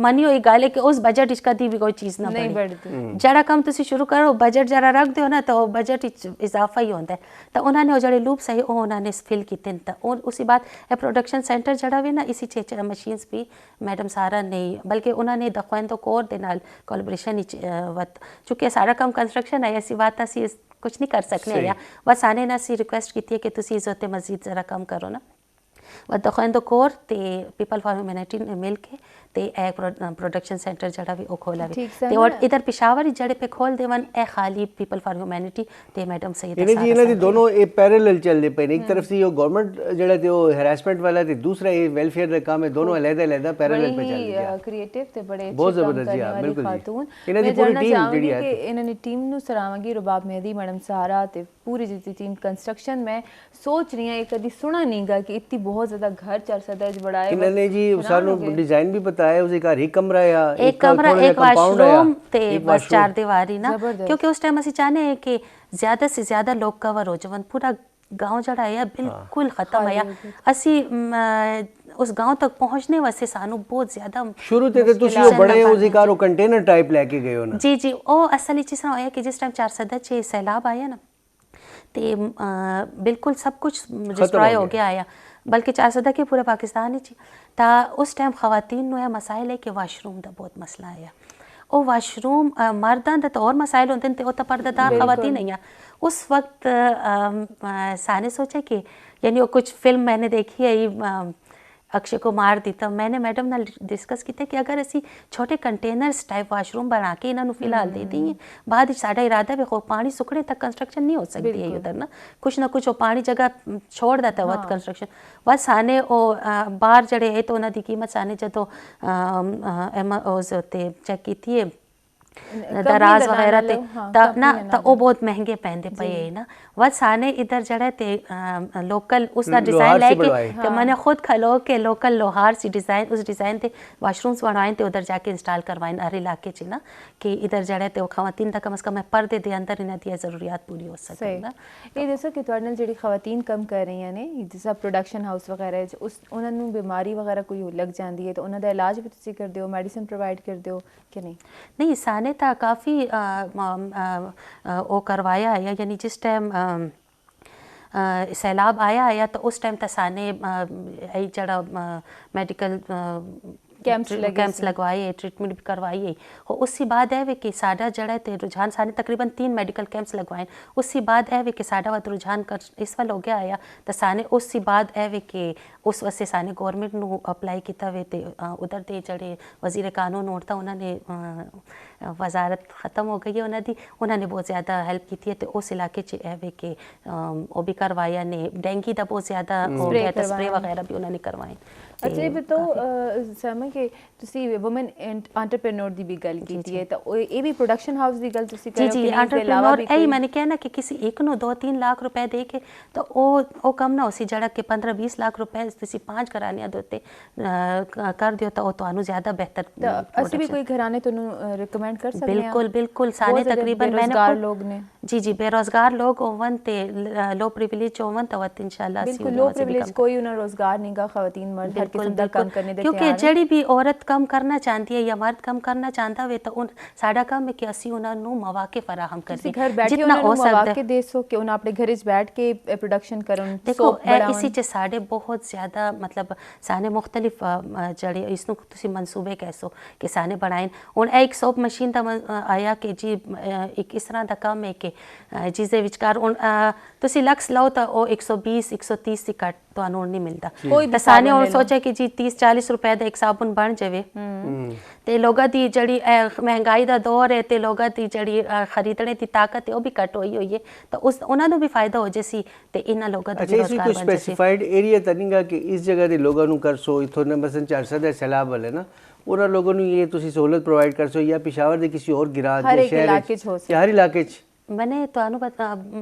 ਮਨੀ ਹੋਈ ਗੱਲ ਹੈ ਕਿ ਉਸ ਬਜਟ ਵਿੱਚ ਕਦੀ ਵੀ ਕੋਈ ਚੀਜ਼ ਨਾ ਬਣੇ ਜਿਹੜਾ ਕੰਮ ਤੁਸੀਂ ਸ਼ੁਰੂ ਕਰੋ ਬਜਟ ਜਰਾ ਰੱਖ ਦਿਓ ਨਾ ਤਾਂ ਉਹ ਬਜਟ ਵਿੱਚ ਇਜ਼ਾਫਾ ਹੀ ਹੁੰਦਾ ਤਾਂ ਉਹਨਾਂ ਨੇ ਉਹ ਜਿਹੜੇ ਲੂਪਸ ਹੈ ਉਹ ਉਹਨਾਂ ਨੇ ਫਿਲ ਕੀਤੇ ਤਾਂ ਉਹ ਉਸੇ ਬਾਅਦ ਇਹ ਪ੍ਰੋਡਕਸ਼ਨ ਸੈਂਟਰ ਜਿਹੜਾ ਵੀ ਨਾ ਇਸੀ ਚ ਮਸ਼ੀਨਸ ਵੀ ਮੈਡਮ ਸਾਰਾ ਨਹੀਂ ਬਲਕਿ ਉਹਨਾਂ ਨੇ ਦਖਵੈਂਦੋ ਕੋਰ ਦੇ ਨਾਲ ਕੋਲੈਬੋਰੇਸ਼ਨ ਵਿੱਚ ਚੁੱਕਿਆ ਸਾਰਾ ਕੰਮ ਕੰਸਟਰਕਸ਼ਨ ਹੈ ਐਸੀ ਬਾਤ ਅਸੀਂ ਕੁਝ ਨਹੀਂ ਕਰ ਸਕਨੇ ਆ ਬਸ ਆਨੇ ਨਾ ਅਸੀਂ ਰਿਕੁਐਸਟ ਕੀਤੀ ਹੈ ਕਿ ਤੁਸੀਂ ਇਸ ਉੱਤੇ ਮਜ਼ੀਦ ਜ਼ਰਾ ਕੰਮ ਕਰੋ ਨਾ ਦਖਵੈਂਦੋ ਕੋਰ ਤੇ ਪੀਪਲ ਫਾਰ ਹਿਊਮੈਨਿਟੀ ਨੇ ਮਿਲ ਕੇ ਤੇ ਇਹ ਪ੍ਰੋਡਕਸ਼ਨ ਸੈਂਟਰ ਜਿਹੜਾ ਵੀ ਉਹ ਖੋਲਾ ਵੀ ਤੇ ਔਰ ਇਧਰ ਪਿਸ਼ਾਵਰ ਜਿਹੜੇ पे खोल देवन ए खाली पीपल फॉर ह्यूमैनिटी ਤੇ ਮੈਡਮ ਸਈਦ ਇਹਨੇ ਜੀ ਇਹਨਾਂ ਦੀ ਦੋਨੋਂ ਇਹ ਪੈਰਲਲ ਚੱਲਦੇ ਪਏ ਨੇ ਇੱਕ ਤਰਫ ਸੀ ਉਹ ਗਵਰਨਮੈਂਟ ਜਿਹੜਾ ਤੇ ਉਹ ਹੈਰੈਸਮੈਂਟ ਵਾਲਾ ਤੇ ਦੂਸਰਾ ਇਹ ਵੈਲਫੇਅਰ ਦਾ ਕੰਮ ਹੈ ਦੋਨੋਂ ਅਲੱਗ ਪੈਰਲਲ पे ਚੱਲ ਰਿਹਾ ਕ੍ਰੀਏਟਿਵ ਤੇ ਬੜੇ ਬਹੁਤ ਜ਼ਬਰਦਸਤ ਜੀ ਬਿਲਕੁਲ ਖਾਤੂਨ ਇਹਨਾਂ ਦੀ ਪੂਰੀ ਟੀਮ ਜਿਹੜੀ ਹੈ ਕਿ ਇਹਨਾਂ ਦੀ ਟੀਮ ਨੂੰ ਸਰਾਵਾਂਗੀ ਰਬਾਬ ਮਹਿਦੀ ਮੈਡਮ ਸਾਰਾ ਤੇ पूरी जितनी टीम कंस्ट्रक्शन में सोच रही है कभी सुना नहीं गा कि इतनी बहुत ज्यादा घर चल सकता है बड़ा है इन्होंने जी सानू डिजाइन भी बताया उसके घर एक कमरा है एक कमरा एक वाशरूम ते बस 4 दीवारी ना क्योंकि उस टाइम ਅਸੀਂ ਚਾਹਨੇ हैं कि ज्यादा से ज्यादा लोग कवर हो जावन पूरा गांव जड़ा है बिल्कुल खत्म है ਅਸੀਂ ਉਸ गांव तक पहुंचने वास्ते सानू बहुत ज्यादा शुरू ਤੇ ਤੁਸੀਂ ਉਹ ਬੜੇ ਉਸੇ ਘਰ ਉਹ ਕੰਟੇਨਰ ਟਾਈਪ ਲੈ ਕੇ ਗਏ ਹੋ ਨਾ ਜੀ ਜੀ ਉਹ ਅਸਲ ਵਿੱਚ ਇਸ ਤਰ੍ਹਾਂ ਹੋਇਆ ਕਿ ਜਿਸ ਟਾਈਮ 410 ਚ ਸੈਲਾਬ ਆਇਆ ਨਾ ਤੇ ਬਿਲਕੁਲ ਸਭ ਕੁਝ ਡਿਸਟਰੋਏ ਹੋ ਗਿਆ ਆਇਆ ਬਲਕਿ 410 ਕਿ ਪੂਰੇ ਪਾਕਿਸਤਾਨ ਵਿੱਚ ਤਾਂ ਉਸ ਟਾਈਮ ਖਵਾਤੀਨ ਨੂੰ ਇਹ ਮਸਾਇਲ ਹੈ ਕਿ ਵਾਸ਼ਰੂਮ ਦਾ ਬਹੁਤ ਮਸਲਾ ਆਇਆ ਉਹ ਵਾਸ਼ਰੂਮ ਮਰਦਾਂ ਦਾ ਤਾਂ ਹੋਰ ਮਸਾਇਲ ਹੁੰਦੇ ਨੇ ਤੇ ਉਹ ਤਾਂ ਪਰਦਾਦਾਰ ਖਵਾਤੀਨ ਨਹੀਂ ਆ उस वक्त साने सोचा कि यानी वो कुछ फिल्म मैंने देखी है अक्षय कुमार दी तो मैंने मैडम नाल डिस्कस किया कि अगर असी छोटे कंटेनर्स टाइप वाशरूम बना के इन्होंने फिलहाल दे दी बाद साडा इरादा भी पानी सुकने तक कंस्ट्रक्शन नहीं हो सकती है उधर ना कुछ वो पानी जगह छोड़ देता है कंस्ट्रक्शन बस साने वो बाहर जड़े है तो उन्होंने दी कीमत साने जो चेक की है दराज वगैरह ते ना तो वो बहुत महंगे पैंदे पे है ना बस साने इधर जड़ा ते लोकल उसका डिजाइन लेके तो मैंने खुद खलो के लोकल लोहार सी डिजाइन उस डिजाइन ते वाशरूम्स बनवाए थे उधर जाके इंस्टॉल करवाए हर इलाके च ना कि इधर जड़ा ते खवातीन दा कम से कम पर्दे दे अंदर इन्हां दी जरूरियात पूरी हो सके ना ये दसो कि तुहाडे नाल जेडी खवातीन कम कर रही ने जिस प्रोडक्शन हाउस वगैरह उस उन्हां नूं बीमारी वगैरह कोई लग जाती है तो उन्हां दा इलाज भी तुसीं करदे हो मेडिसिन प्रोवाइड करदे हो कि नहीं साने ता काफ़ी वो करवाया है यानी जिस टाइम सैलाब आया तो उस टाइम तसाने जड़ा मेडिकल कैंप्स लगवाए ट्रीटमेंट भी करवाई और उसी बाद है कि साडा जड़ा ते रुझान साने तकरीबन 3 मेडिकल कैंप्स लगवाए उसी बाद है कि साडा वत रुझान कर इस वाल हो गया आया तो साने उसी बाद है कि उस वास्ते साने गवर्नमेंट नू अप्लाई किया वे ते उधर दे जड़े वजीर कानून होता उन्होंने वजारत ख़त्म हो गई है उन्होंने बहुत ज़्यादा हेल्प की है तो उस इलाके है कि वो भी करवाया ने डेंगी का बहुत ज़्यादा हो गया तो स्प्रे वगैरह भी उन्होंने करवाए अच्छा ये तो समय कि तुसी वुमेन एंटरप्रेन्योर दी भी गल कीती है तो ये भी प्रोडक्शन हाउस दी गल तुसी करो जी एंटरप्रेन्योर यही मैंने कहना कि किसी एक नो 2-3 लाख रुपए दे के तो वो कम ना होसी जड़ा कि 15-20 लाख रुपए तुसी 5 घराने दोते कर दियो तो ਤੁਹਾਨੂੰ ਜ਼ਿਆਦਾ ਬਿਹਤਰ ਅਸੀਂ ਵੀ ਕੋਈ ਘਰਾਣੇ ਤੁਹਾਨੂੰ ਰეკਮੈਂਡ ਕਰ ਸਕਦੇ ਹਾਂ ਬਿਲकुल साने तकरीबन मैंने लोग ने जी जी बेरोजगार लोग होवन ते लो प्रिविलेज होवन तो वत इंशाल्लाह बिल्कुल लो प्रिविलेज कोई उन्हें रोजगार नहीं का खवातीन मर्द हर किस्म दा काम करने दे क्योंकि ਜਿਹੜੀ भी औरत ਕੰਮ ਕਰਨਾ ਚਾਹੁੰਦੀ ਹੈ ਜਾਂ ਮਰਦ ਕੰਮ ਕਰਨਾ ਚਾਹੁੰਦਾ ਵੇ ਤਾਂ ਸਾਡਾ ਕੰਮ ਹੈ ਕਿ ਅਸੀਂ ਉਹਨਾਂ ਨੂੰ ਮੌਕੇ ਫਰਾਹਮ ਕਰੀਏ घर बैठे जितना हो सकता मौके दे सो कि उन्हें अपने घर बैठ के प्रोडक्शन करन ਦੇਖੋ ਇਸੇ ਚ ਸਾਡੇ ਬਹੁਤ ਜ਼ਿਆਦਾ ਮਤਲਬ ਸਾਨੇ ਮੁxtਲਿਫ ਜਿਹੜੇ ਇਸ ਨੂੰ ਤੁਸੀਂ ਮਨਸੂਬੇ ਕਹਿ ਸੋ ਕਿ ਸਾਨੇ ਬਣਾਏ ਹੁਣ ਇਹ ਇੱਕ ਸੌਪ ਮਸ਼ੀਨ ਦਾ ਆਇਆ ਕਿ ਜੀ ਇੱਕ ਇਸ ਤਰ੍ਹਾਂ ਦਾ ਕੰਮ ਹੈ ਕਿ ਜਿਸ ਦੇ ਵਿਚਕਾਰ ਹੁਣ ਤੁਸੀਂ ਲਕਸ ਲਓ ਤਾਂ ਉਹ 120 130 ਦੀ ਘੱਟ ਤੁਹਾਨੂੰ ਨਹੀਂ ਮਿਲਦਾ ਤਾਂ ਸਾਨੇ ਹੁਣ ਸੋਚਿਆ ਕਿ ਜੀ 30 40 ਰੁਪਏ ਦਾ ਇੱਕ ਸਾਬੁਨ ਬਣ ਜਾਵੇ ਤੇ ਲੋਕਾਂ ਦੀ ਜਿਹੜੀ ਮਹਿੰਗਾਈ ਦਾ ਦੌਰ ਹੈ ਤੇ ਲੋਕਾਂ ਦੀ ਜਿਹੜੀ ਖਰੀਦਣੇ ਦੀ ਤਾਕਤ ਹੈ ਉਹ ਵੀ ਘੱਟ ਹੋਈ ਹੈ ਤਾਂ ਉਹਨਾਂ ਨੂੰ ਵੀ ਫਾਇਦਾ ਹੋ ਜੇ ਸੀ ਤੇ ਇਹਨਾਂ ਲੋਕਾਂ ਦਾ ਰੋਜ਼ਗਾਰ ਬਣ ਜੇ ਸੀ। ਸਪੈਸੀਫਾਈਡ ਏਰੀਆ ਤਾਂ ਨਹੀਂਗਾ ਕਿ ਇਸ ਜਗ੍ਹਾ ਦੇ ਲੋਕਾਂ ਨੂੰ ਕਰ ਸੋ ਇਥੋਂ ਨਾ ਮਸਲਨ 400 ਦਾ ਸੈਲਾਬ ਵਾਲੇ ਨਾ ਉਹਨਾਂ ਲੋਕਾਂ ਨੂੰ ਇਹ ਤੁਸੀਂ ਸਹੂਲਤ ਪ੍ਰੋਵਾਈਡ ਕਰ ਸੋ ਜਾਂ ਪਿਸ਼ਾਵਰ ਦੇ ਕਿਸੇ ਹੋਰ ਗਿਰਾਜ ਦੇ ਸ਼ਹਿਰ ਚ ਹਰ ਇਲਾਕੇ ਚ ਮੈਨੇ ਤੁਹਾਨੂੰ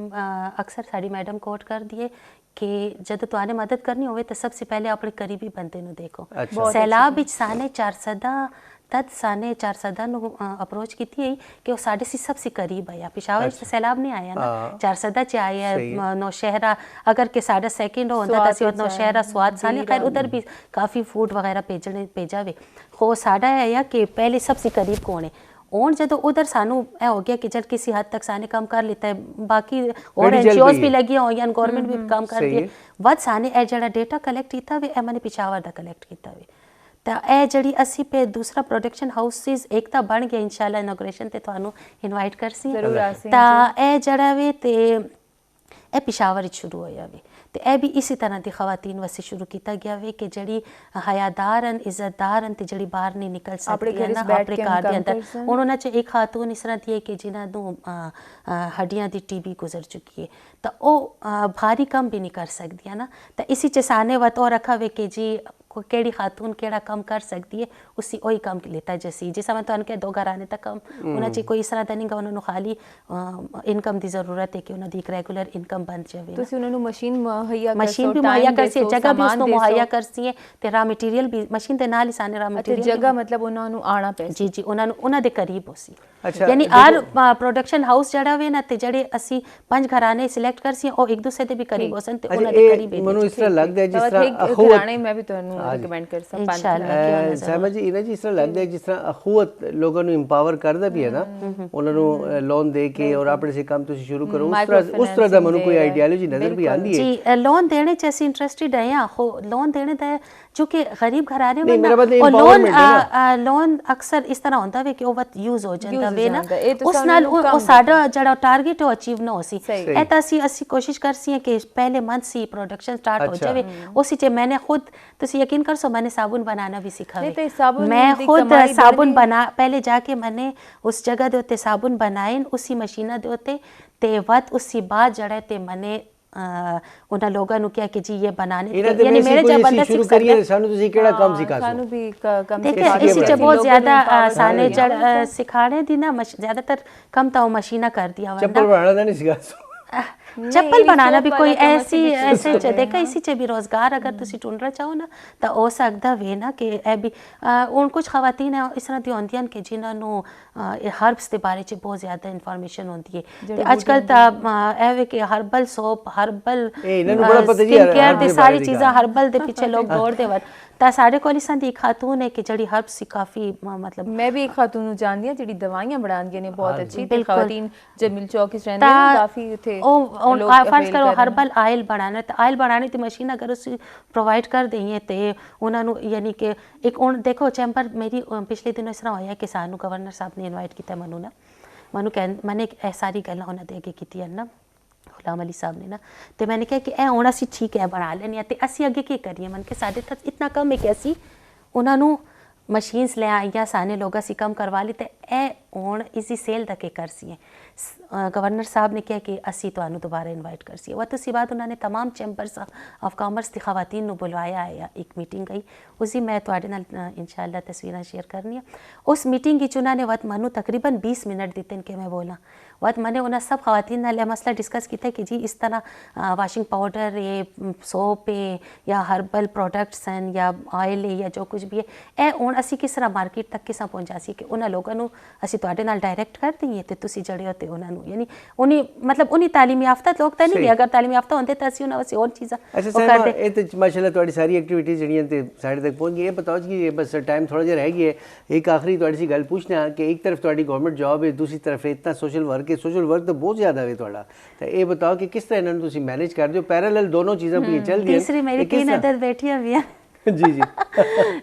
ਅਕਸਰ ਸਾਡੀ ਮੈਡਮ ਕੋਟ ਕਰਦੀ ਹੈ ਕਿ ਜਦ ਤੁਹਾਨੂੰ ਮਦਦ ਕਰਨੀ ਹੋਵੇ ਤਾਂ ਸਭ ਤੋਂ ਪਹਿਲੇ ਆਪਣੇ ਕਰੀਬੀ ਬੰਦੇ ਨੂੰ ਦੇਖੋ ਸੈਲਾਬ ਵਿੱਚ ਸਾਨੇ 400 ਤਦ ਸਾਨੇ 400 ਨੂੰ ਅਪਰੋਚ ਕੀਤੀ ਹੈ ਕਿ ਉਹ ਸਾਡੇ ਸੀ ਸਭ ਤੋਂ ਕਰੀਬ ਆਇਆ ਪਿਸ਼ਾਵਰ ਵਿੱਚ ਸੈਲਾਬ ਨਹੀਂ ਆਇਆ ਨਾ 400 ਚ ਆਇਆ ਨੌਸ਼ਹਿਰਾ ਅਗਰ ਕਿ ਸਾਡਾ ਸੈਕਿੰਡ ਹੁੰਦਾ ਤਾਂ ਅਸੀਂ ਨੌਸ਼ਹਿਰਾ ਸਵਾਦ ਸਾਨੇ ਖੈਰ ਉਧਰ ਵੀ ਕਾਫੀ ਫੂਡ ਵਗੈਰਾ ਭੇਜਾ ਵੇ ਹੋ ਸਾਡਾ ਆਇਆ ਕਿ ਪਹਿਲੇ ਸਭ ਤੋਂ ਕਰੀਬ ਕੌਣ ਹੈ ਹੁਣ ਜਦੋਂ ਉਧਰ ਸਾਨੂੰ ਇਹ ਹੋ ਗਿਆ ਕਿ ਜਦ ਕਿਸੇ ਹੱਦ ਤੱਕ ਸਾਨੇ ਕੰਮ ਕਰ ਲਿੱਤਾ ਹੈ ਬਾਕੀ ਹੋਰ ਐਨਜੀਓਜ਼ ਵੀ ਲੱਗੀਆਂ ਹੋਈਆਂ ਗਵਰਨਮੈਂਟ ਵੀ ਕੰਮ ਕਰਦੀ ਹੈ ਵੱਧ ਸਾਨੇ ਇਹ ਜਿਹੜਾ ਡੇਟਾ ਕਲੈਕਟ ਕੀਤਾ ਵੇ ਇਹ ਮੈਨੇ ਪਿਸ਼ਾਵਰ ਦਾ ਕਲੈਕਟ ਕੀਤਾ ਵੇ ਤਾਂ ਇਹ ਜਿਹੜੀ ਅਸੀਂ ਪੇ ਦੂਸਰਾ ਪ੍ਰੋਡਕਸ਼ਨ ਹਾਊਸਿਸ ਇੱਕ ਤਾਂ ਬਣ ਗਿਆ ਇਨਸ਼ਾਅੱਲਾ ਇਨੋਗ੍ਰੇਸ਼ਨ ਤੇ ਤੁਹਾਨੂੰ ਇਨਵਾਈਟ ਕਰਸੀ ਤਾਂ ਇਹ ਜਿਹੜਾ ਵੇ ਤੇ ਇਹ ਪਿਸ਼ਾਵਰ ਵਿੱਚ ਸ਼ੁਰੂ ਹੋਇਆ ਵੇ ਤੇ ਇਹ ਵੀ ਇਸੇ ਤਰ੍ਹਾਂ ਦੀ ਖਵਾਤੀਨ ਵਾਸਤੇ ਸ਼ੁਰੂ ਕੀਤਾ ਗਿਆ ਵੇ ਕਿ ਜਿਹੜੀ ਹਯਾਦਾਰ ਹਨ ਇੱਜ਼ਤਦਾਰ ਹਨ ਤੇ ਜਿਹੜੀ ਬਾਹਰ ਨਹੀਂ ਨਿਕਲ ਸਕਦੀ ਹੈ ਨਾ ਆਪਣੇ ਘਰ ਦੇ ਅੰਦਰ ਉਹਨਾਂ 'ਚ ਇੱਕ ਖਾਤੂਨ ਇਸ ਤਰ੍ਹਾਂ ਦੀ ਹੈ ਕਿ ਜਿਨ੍ਹਾਂ ਨੂੰ ਹੱਡੀਆਂ ਦੀ ਟੀਬੀ ਗੁਜ਼ਰ ਚੁੱਕੀ ਹੈ ਤਾਂ ਉਹ ਭਾਰੀ ਕੰਮ ਵੀ ਨਹੀਂ ਕਰ ਸਕਦੀਆਂ ਨਾ ਤਾਂ ਇਸੇ 'ਚ ਸਾਨੇ ਵਤ ਉਹ ਰੱਖਾ ਵੇ ਕਿ ਜੀ ਕਿਹੜੀ ਖਾਤੂਨ ਕਿਹੜਾ ਕੰਮ ਕਰ ਸਕਦੀ ਹੈ ਉਸੀ ਉਹੀ ਕੰਮ ਲਿੱਤਾ ਜੈਸੀ ਜਿਸ ਤਰ੍ਹਾਂ ਤੁਹਾਨੂੰ ਕਿਹਾ ਦੋ ਘਰਾਣੇ ਤੱਕ ਕੰਮ ਉਹਨਾਂ 'ਚ ਕੋਈ ਇਸ ਤਰ੍ਹਾਂ ਦਾ ਨਹੀਂ ਗਾ ਉਹਨਾਂ ਨੂੰ ਖਾਲੀ ਇਨਕਮ ਦੀ ਜ਼ਰੂਰਤ ਹੈ ਕਿ ਉਹਨਾਂ ਦੀ ਇੱਕ ਰੈਗੂਲਰ ਇਨਕਮ ਬਣ ਜਾਵੇ ਤੁਸੀਂ ਉਹਨਾਂ ਨੂੰ ਮਸ਼ੀਨ ਵੀ ਮੁਹੱਈਆ ਕਰਸੀ ਜਗ੍ਹਾ ਵੀ ਉਸਨੂੰ ਮੁਹੱਈਆ ਕਰਸੀ ਹੈ ਤੇ ਰਾ ਮਟੀਰੀਅਲ ਵੀ ਮਸ਼ੀਨ ਦੇ ਨਾਲ ਹੀ ਸਾਨੇ ਰਾ ਮਟੀਰੀਅਲ ਜਗ੍ਹਾ ਮਤਲਬ ਉਹਨਾਂ ਨੂੰ ਆਣਾ ਪੈ ਜੀ ਜੀ ਉਹਨਾਂ ਨੂੰ ਉਹਨਾਂ ਦੇ ਕਰੀਬ ਹੋਸੀ ਯਾਨੀ ਹਰ ਪ੍ਰੋਡਕਸ਼ਨ ਹਾਊਸ ਜਿਹੜਾ ਵੇ ਨਾ ਤੇ ਜਿਹੜੇ ਅਸੀਂ 5 ਘਰਾਣੇ ਸਿਲੈਕਟ ਕਰਸੀ ਉਹ ਇੱਕ ਦੂਸਰੇ ਦੇ ਵੀ ਕਰੀਬ ਹੋਸਨ ਤੇ ਉਹਨਾਂ ਦੇ ਕਰੀਬ ਹੈ ਮੈਨੂੰ ਇਸ ਤਰ੍ਹਾਂ ਲੱਗਦਾ ਹੈ ਜਿਸ ਤਰ੍ਹਾਂ ਘਰਾਣੇ ਮੈਂ ਵੀ ਤੁਹਾਨੂੰ ਰਿਕਮੈਂਡ ਕਰ ਸਕਦਾ ਸਾਮਾ ਜੀ ਇਹਨਾਂ ਜੀ ਇਸ ਤਰ੍ਹਾਂ ਲੱਗਦਾ ਹੈ ਜਿਸ ਤਰ੍ਹਾਂ ਅਖੂਵਤ ਲੋਕਾਂ ਨੂੰ ਇੰਪਾਵਰ ਕਰਦਾ ਵੀ ਹੈ ਨਾ ਉਹਨਾਂ ਨੂੰ ਲੋਨ ਦੇ ਕੇ ਔਰ ਆਪਣੇ ਸੇ ਕੰਮ ਤੁਸੀਂ ਸ਼ੁਰੂ ਕਰੋ ਉਸ ਤਰ੍ਹਾਂ ਦਾ ਮੈਨੂੰ ਕੋਈ ਆਈਡੀਓਲੋਜੀ ਨਜ਼ਰ ਵੀ ਆਉਂਦੀ ਹੈ ਜੀ ਲੋਨ ਦੇਣੇ ਚ ਅਸੀਂ ਇੰਟਰਸਟਿਡ ਹੈ ਆ ਲੋਨ ਦੇਣੇ ਦਾ ਜੋ ਕਿ ਗਰੀਬ ਘਰਾਣੇ में ਲੋਨ ਅਕਸਰ ਇਸ ਤਰ੍ਹਾਂ ਹੁੰਦਾ ਵੇ ਕਿ ਉਹ ਵਤ ਯੂਜ਼ ਹੋ ਜਾਂਦਾ ਵੇ ਨਾ ਉਸ ਨਾਲ ਉਹ ਸਾਡਾ ਜਿਹੜਾ ਟਾਰਗੇਟ ਉਹ ਅਚੀਵ ਨਾ ਹੋ ਸੀ ਇਹ ਤਾਂ ਅਸੀਂ ਕੋਸ਼ਿਸ਼ ਕਰਸੀ ਹੈ ਕਿ ਪਹਿਲੇ ਮੰਥ ਸੀ ਪ੍ਰੋਡਕਸ਼ਨ ਸਟਾਰਟ ਹੋ ਜਾਵੇ ਉਸੇ ਚ मैंने खुद ਤੁਸੀਂ ਯਕੀਨ ਕਰ ਸੋ मैंने साबुन बनाना भी सीखा मैं खुद साबुन बना पहले जाके मैंने उस जगह ਦੇ ਉੱਤੇ साबुन बनाए उसी मशीना ਦੇ ਉੱਤੇ ਤੇ ਵਤ ਉਸੀ ਬਾਅਦ ਜਿਹੜਾ ਤੇ मैंने ਉਹਨਾਂ ਲੋਕਾਂ ਨੂੰ ਕਿਹਾ ਕਿ ਜੀ ਇਹ ਬਣਾਣੇ ਯਾਨੀ ਮੇਰੇ ਜਬ ਬੰਦਾ ਸ਼ੁਰੂ ਕਰੀਏ ਸਾਨੂੰ ਤੁਸੀਂ ਕਿਹੜਾ ਕੰਮ ਸਿਖਾ ਸਕਦੇ ਸਾਨੂੰ ਵੀ ਕੰਮ ਸਿਖਾ ਕੇ ਇਸੇ ਚ ਬਹੁਤ ਜ਼ਿਆਦਾ ਸਾਨੇ ਜੜ ਸਿਖਾਣੇ ਦੀ ਨਾ ਜ਼ਿਆਦਾਤਰ ਕੰਮ ਤਾਂ ਉਹ ਮਸ਼ੀਨਾ ਕਰ ਦਿਆ ਵਾ ਚੱਪਲ ਬਣਾਉਣਾ ਤਾਂ ਨਹੀਂ ਸਿਖਾ चप्पल बनाना भी कोई ऐसे देखा इसी च भी रोज़गार अगर तुसी ढूंढना चाहो ना तो हो सकता वे ना कि भी उन कुछ खवातीन है इस तरह दी होंदियां कि जिन्होंने हर्ब्स के बारे च बहुत ज़्यादा इन्फॉर्मेशन होती है ते अजकल तो ऐ कि herbal soap herbal skin care दी सारी चीज़ें हर्बल दे पीछे लोग दौड़ते वन ਤਾਂ ਸਾਡੇ ਕੋਲ ਇਸ ਦੀ ਖਾਤੂਨ ਹੈ ਕਿ ਜਿਹੜੀ ਹਰਬਸ ਸੀ ਕਾਫੀ ਮਤਲਬ ਮੈਂ ਵੀ ਇੱਕ ਖਾਤੂਨ ਨੂੰ ਜਾਣਦੀ ਹਾਂ ਜਿਹੜੀ ਦਵਾਈਆਂ ਬਣਾਉਂਦੀਆਂ ਨੇ ਬਹੁਤ ਅੱਛੀ ਤੇ ਖਾਤੀਨ ਜਮਿਲ ਚੌਕ ਇਸ ਰਹਿੰਦੀ ਹੈ ਕਾਫੀ ਉੱਥੇ ਉਹ ਫਰਜ਼ ਕਰੋ ਹਰਬਲ ਆਇਲ ਬਣਾਉਣਾ ਤਾਂ ਆਇਲ ਬਣਾਉਣੀ ਤੇ ਮਸ਼ੀਨ ਅਗਰ ਅਸੀਂ ਪ੍ਰੋਵਾਈਡ ਕਰ ਦਈਏ ਤੇ ਉਹਨਾਂ ਨੂੰ ਯਾਨੀ ਕਿ ਇੱਕ ਹੁਣ ਦੇਖੋ ਚੈਂਬਰ ਮੇਰੀ ਪਿਛਲੇ ਦਿਨੋਂ ਇਸ ਤਰ੍ਹਾਂ ਹੋਇਆ ਕਿ ਸਾਨੂੰ ਗਵਰਨਰ ਸਾਹਿਬ ਨੇ ਇਨਵਾਈਟ ਕੀਤਾ ਮੈਨੂੰ ਮੈਨੇ ਇਹ ਸਾਰੀ ਗੱਲਾਂ ਉਹਨਾਂ ਦੇ ਅੱਗੇ ਕੀਤੀਆਂ ਨਾ ਗੁਲਾਮ ਅਲੀ ਸਾਹਿਬ ਨੇ ਨਾ ਤੇ मैंने ਕਿਹਾ ਕਿ ਇਹ ਹੁਣ ਅਸੀਂ ਠੀਕ ਹੈ ਬਣਾ ਲੈਣੇ ਆ ਤੇ ਅਸੀਂ ਅੱਗੇ ਕੀ ਕਰੀਏ ਮਨ ਕੇ ਸਾਡੇ ਤੱਕ ਇਤਨਾ ਕੰਮ ਹੈ ਕਿ ਅਸੀਂ ਉਹਨਾਂ ਨੂੰ ਮਸ਼ੀਨਸ ਲੈ ਆਈਆਂ ਸਾਨੇ ਲੋਕਾਂ ਸੀ ਕੰਮ ਕਰਵਾ ਲਈ ਤੇ ਇਹ ਹੁਣ ਇਸੀ ਸੇਲ ਤੱਕ ਕਰ ਸੀ ਗਵਰਨਰ ਸਾਹਿਬ ਨੇ ਕਿਹਾ ਕਿ ਅਸੀਂ ਤੁਹਾਨੂੰ ਦੁਬਾਰਾ ਇਨਵਾਈਟ ਕਰ ਸੀ ਉਹ ਤੋਂ ਬਾਅਦ ਉਹਨਾਂ ਨੇ तमाम ਚੈਂਬਰਸ ਆਫ ਕਾਮਰਸ ਦੀ ਖਵਾਤੀਨ ਨੂੰ ਬੁਲਵਾਇਆ ਹੈ ਇੱਕ ਮੀਟਿੰਗ ਗਈ ਉਸੇ ਮੈਂ ਤੁਹਾਡੇ ਨਾਲ ਇਨਸ਼ਾਅੱਲਾ ਤਸਵੀਰਾਂ ਸ਼ੇਅਰ ਕਰਨੀਆਂ ਉਸ ਮੀਟਿੰਗ ਵਿੱਚ ਉਹਨਾਂ ਨੇ ਵਤ ਮੈਨੂੰ ਤਕਰੀਬਨ 20 ਮਿੰਟ ਦਿੱਤੇ ਕਿ ਮੈਂ ਬੋਲਾਂ वत मैंने उन्हें सब खवातीन नाल मसला डिस्कस किया कि जी इस तरह वाशिंग पाउडर है सोप है या हर्बल प्रोडक्ट्स हैं या ऑयल है या जो कुछ भी है ए हुण असी किस तरह मार्केट तक किस तरह पहुँचा सी कि उन्होंने लोगों को असी ਤੁਹਾਡੇ ਨਾਲ ਡਾਇਰੈਕਟ ਕਰ ਦਈਏ ਤੇ ਤੁਸੀਂ ਜਿਹੜੇ ਹੋ ਤੇ ਉਹਨਾਂ ਨੂੰ ਯਾਨੀ ਉਹਨੀ ਮਤਲਬ ਉਹਨੀ ਤਾਲੀਮ ਯਾਫਤਾ ਲੋਕ ਤਾਂ ਨਹੀਂ ਅਗਰ ਤਾਲੀਮ ਯਾਫਤਾ ਹੁੰਦੇ ਤਾਂ ਅਸੀਂ ਉਹਨਾਂ ਵਾਸਤੇ ਹੋਰ ਚੀਜ਼ਾਂ ਅੱਛਾ ਸਾਹਿਬ ਇਹ ਤੇ ਮਾਸ਼ਾਅੱਲਾ ਤੁਹਾਡੀ ਸਾਰੀ ਐਕਟੀਵਿਟੀਜ਼ ਜਿਹੜੀਆਂ ਤੇ ਸਾਡੇ ਤੱਕ ਪਹੁੰਚ ਗਈ ਇਹ ਬਤਾਓ ਕਿ ਇਹ ਬਸ ਟਾਈਮ ਥੋੜਾ ਜਿਹਾ ਰਹਿ ਗਿਆ ਇੱਕ ਆਖਰੀ ਤੁਹਾਡੀ ਸੀ ਗੱਲ ਪੁੱਛਣਾ ਕਿ ਇੱਕ ਤਰਫ ਤੁਹਾਡੀ ਗਵਰਨਮੈਂਟ ਜੌਬ ਹੈ ਦੂਸਰੀ ਤਰਫ ਇਤਨਾ ਸੋਸ਼ਲ ਵਰਕ ਹੈ ਸੋਸ਼ਲ ਵਰਕ ਤਾਂ ਬਹੁਤ ਜ਼ਿਆਦਾ ਹੈ ਤੁਹਾਡਾ ਤਾਂ ਇਹ ਬਤਾਓ ਕਿ ਕਿਸ ਤਰ੍ਹਾਂ ਇਹਨਾਂ ਨੂੰ ਤੁਸੀਂ ਮੈਨੇਜ ਕਰਦੇ ਹੋ ਪੈਰਲਲ ਦੋਨੋਂ ਚੀਜ਼ਾਂ ਵੀ ਚੱਲਦੀਆਂ ਤੀਸਰੀ ਮੇਰੀ 3 ਅਦਰ ਬੇਟੀਆਂ ਵੀ ਹਨ ਜੀ ਜੀ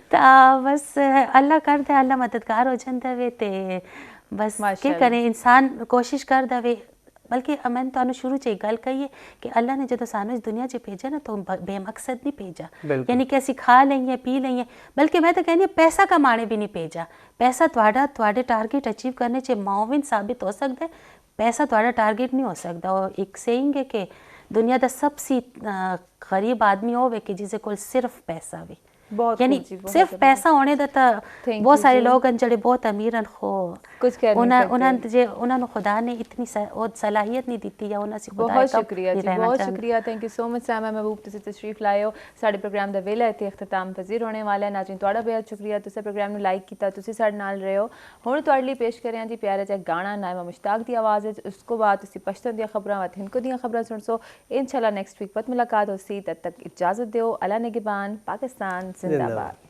ਤਾਂ ਬਸ ਅੱਲਾ ਕਰਦਾ ਅੱਲਾ ਮਦਦਗਾਰ ਹੋ ਜਾਂਦਾ ਵੇ ਤੇ ਬਸ ਕੀ ਕਰੇ ਇਨਸਾਨ ਕੋਸ਼ਿਸ਼ ਕਰਦਾ ਵੇ ਬਲਕਿ ਮੈਂ ਤੁਹਾਨੂੰ ਸ਼ੁਰੂ 'ਚ ਇੱਕ ਗੱਲ ਕਹੀਏ ਕਿ ਅੱਲਾ ਨੇ ਜਦੋਂ ਸਾਨੂੰ ਇਸ ਦੁਨੀਆ 'ਚ ਭੇਜਿਆ ਨਾ ਤਾਂ ਬੇਮਕਸਦ ਨਹੀਂ ਭੇਜਾ ਯਾਨੀ ਕਿ ਅਸੀਂ ਖਾ ਲਈਏ ਪੀ ਲਈਏ ਬਲਕਿ ਮੈਂ ਤਾਂ ਕਹਿੰਦੀ ਪੈਸਾ ਕਮਾਣੇ ਵੀ ਨਹੀਂ ਭੇਜਾ ਪੈਸਾ ਤੁਹਾਡੇ ਟਾਰਗੇਟ ਅਚੀਵ ਕਰਨੇ 'ਚ ਮੁਆਵਿਨ ਸਾਬਿਤ ਹੋ ਸਕਦਾ ਪੈਸਾ ਤੁਹਾਡਾ ਟਾਰਗੇਟ ਨਹੀਂ ਹੋ ਸਕਦਾ ਉਹ ਇੱਕ ਸੇਇੰਗ ਹੈ ਕਿ ਦੁਨੀਆ ਦਾ ਸਭ ਸੇ ਗਰੀਬ ਆਦਮੀ ਹੋਵੇ ਕਿ ਜਿਹਦੇ ਕੋਲ ਸਿਰਫ ਪੈਸਾ ਵੇ ਯਾਨੀ ਸਿਰਫ ਪੈਸਾ ਹੋਣੇ ਦਾ ਤਾਂ ਬਹੁਤ ਸਾਰੇ ਲੋਕ ਹਨ ਜਿਹੜੇ ਬਹੁਤ ਅਮੀਰ ਹਨ ਉਹਨਾਂ ਨੂੰ ਖੁਦਾ ਨੇ ਇਤਨੀ ਸਲਾਹੀਅਤ ਨਹੀਂ ਦਿੱਤੀ ਜਾਂ ਉਹਨਾਂ ਸੇ ਖੁਦਾ ਬਹੁਤ ਸ਼ੁਕਰੀਆ ਜੀ ਬਹੁਤ ਸ਼ੁਕਰੀਆ ਥੈਂਕ ਯੂ ਸੋ ਮਚ ਸਾਮਾ ਮਹਿਬੂਬ ਤੁਸੀਂ ਤਸ਼ਰੀਫ ਲਾਏ ਹੋ ਸਾਡੇ ਪ੍ਰੋਗਰਾਮ ਦਾ ਵੇਲਾ ਇੱਥੇ ਇਖਤਤਾਮ ਪਜ਼ੀਰ ਹੋਣੇ ਵਾਲਾ ਹੈ ਨਾਜ਼ਰੀਨ ਤੁਹਾਡਾ ਬਹੁਤ ਸ਼ੁਕਰੀਆ ਤੁਸੀਂ ਪ੍ਰੋਗਰਾਮ ਨੂੰ ਲਾਈਕ ਕੀਤਾ ਤੁਸੀਂ ਸਾਡੇ ਨਾਲ ਰਹੇ ਹੋ ਹੁਣ ਤੁਹਾਡੇ ਲਈ ਪੇਸ਼ ਕਰ ਰਹੇ ਹਾਂ ਜੀ ਪਿਆਰਾ ਜਿਹਾ ਗਾਣਾ ਨਾਇਮਾ ਮੁਸ਼ਤਾਕ ਦੀ ਆਵਾਜ਼ ਵਿੱਚ ਉਸ ਤੋਂ ਬਾਅਦ ਤੁਸੀਂ ਪਸ਼ਤਨ ਦੀਆਂ ਖਬਰਾਂ ਅਤੇ ਹਿੰਦਕੋ ਦੀਆਂ ਖਬਰਾਂ ਸੁਣ ਸੋ इंशाल्लाह नेक्स्ट वीक पत मुलाकात होसी तब तक इजाज़त दो अला निगहबान पाकिस्तान जिंदाबाद।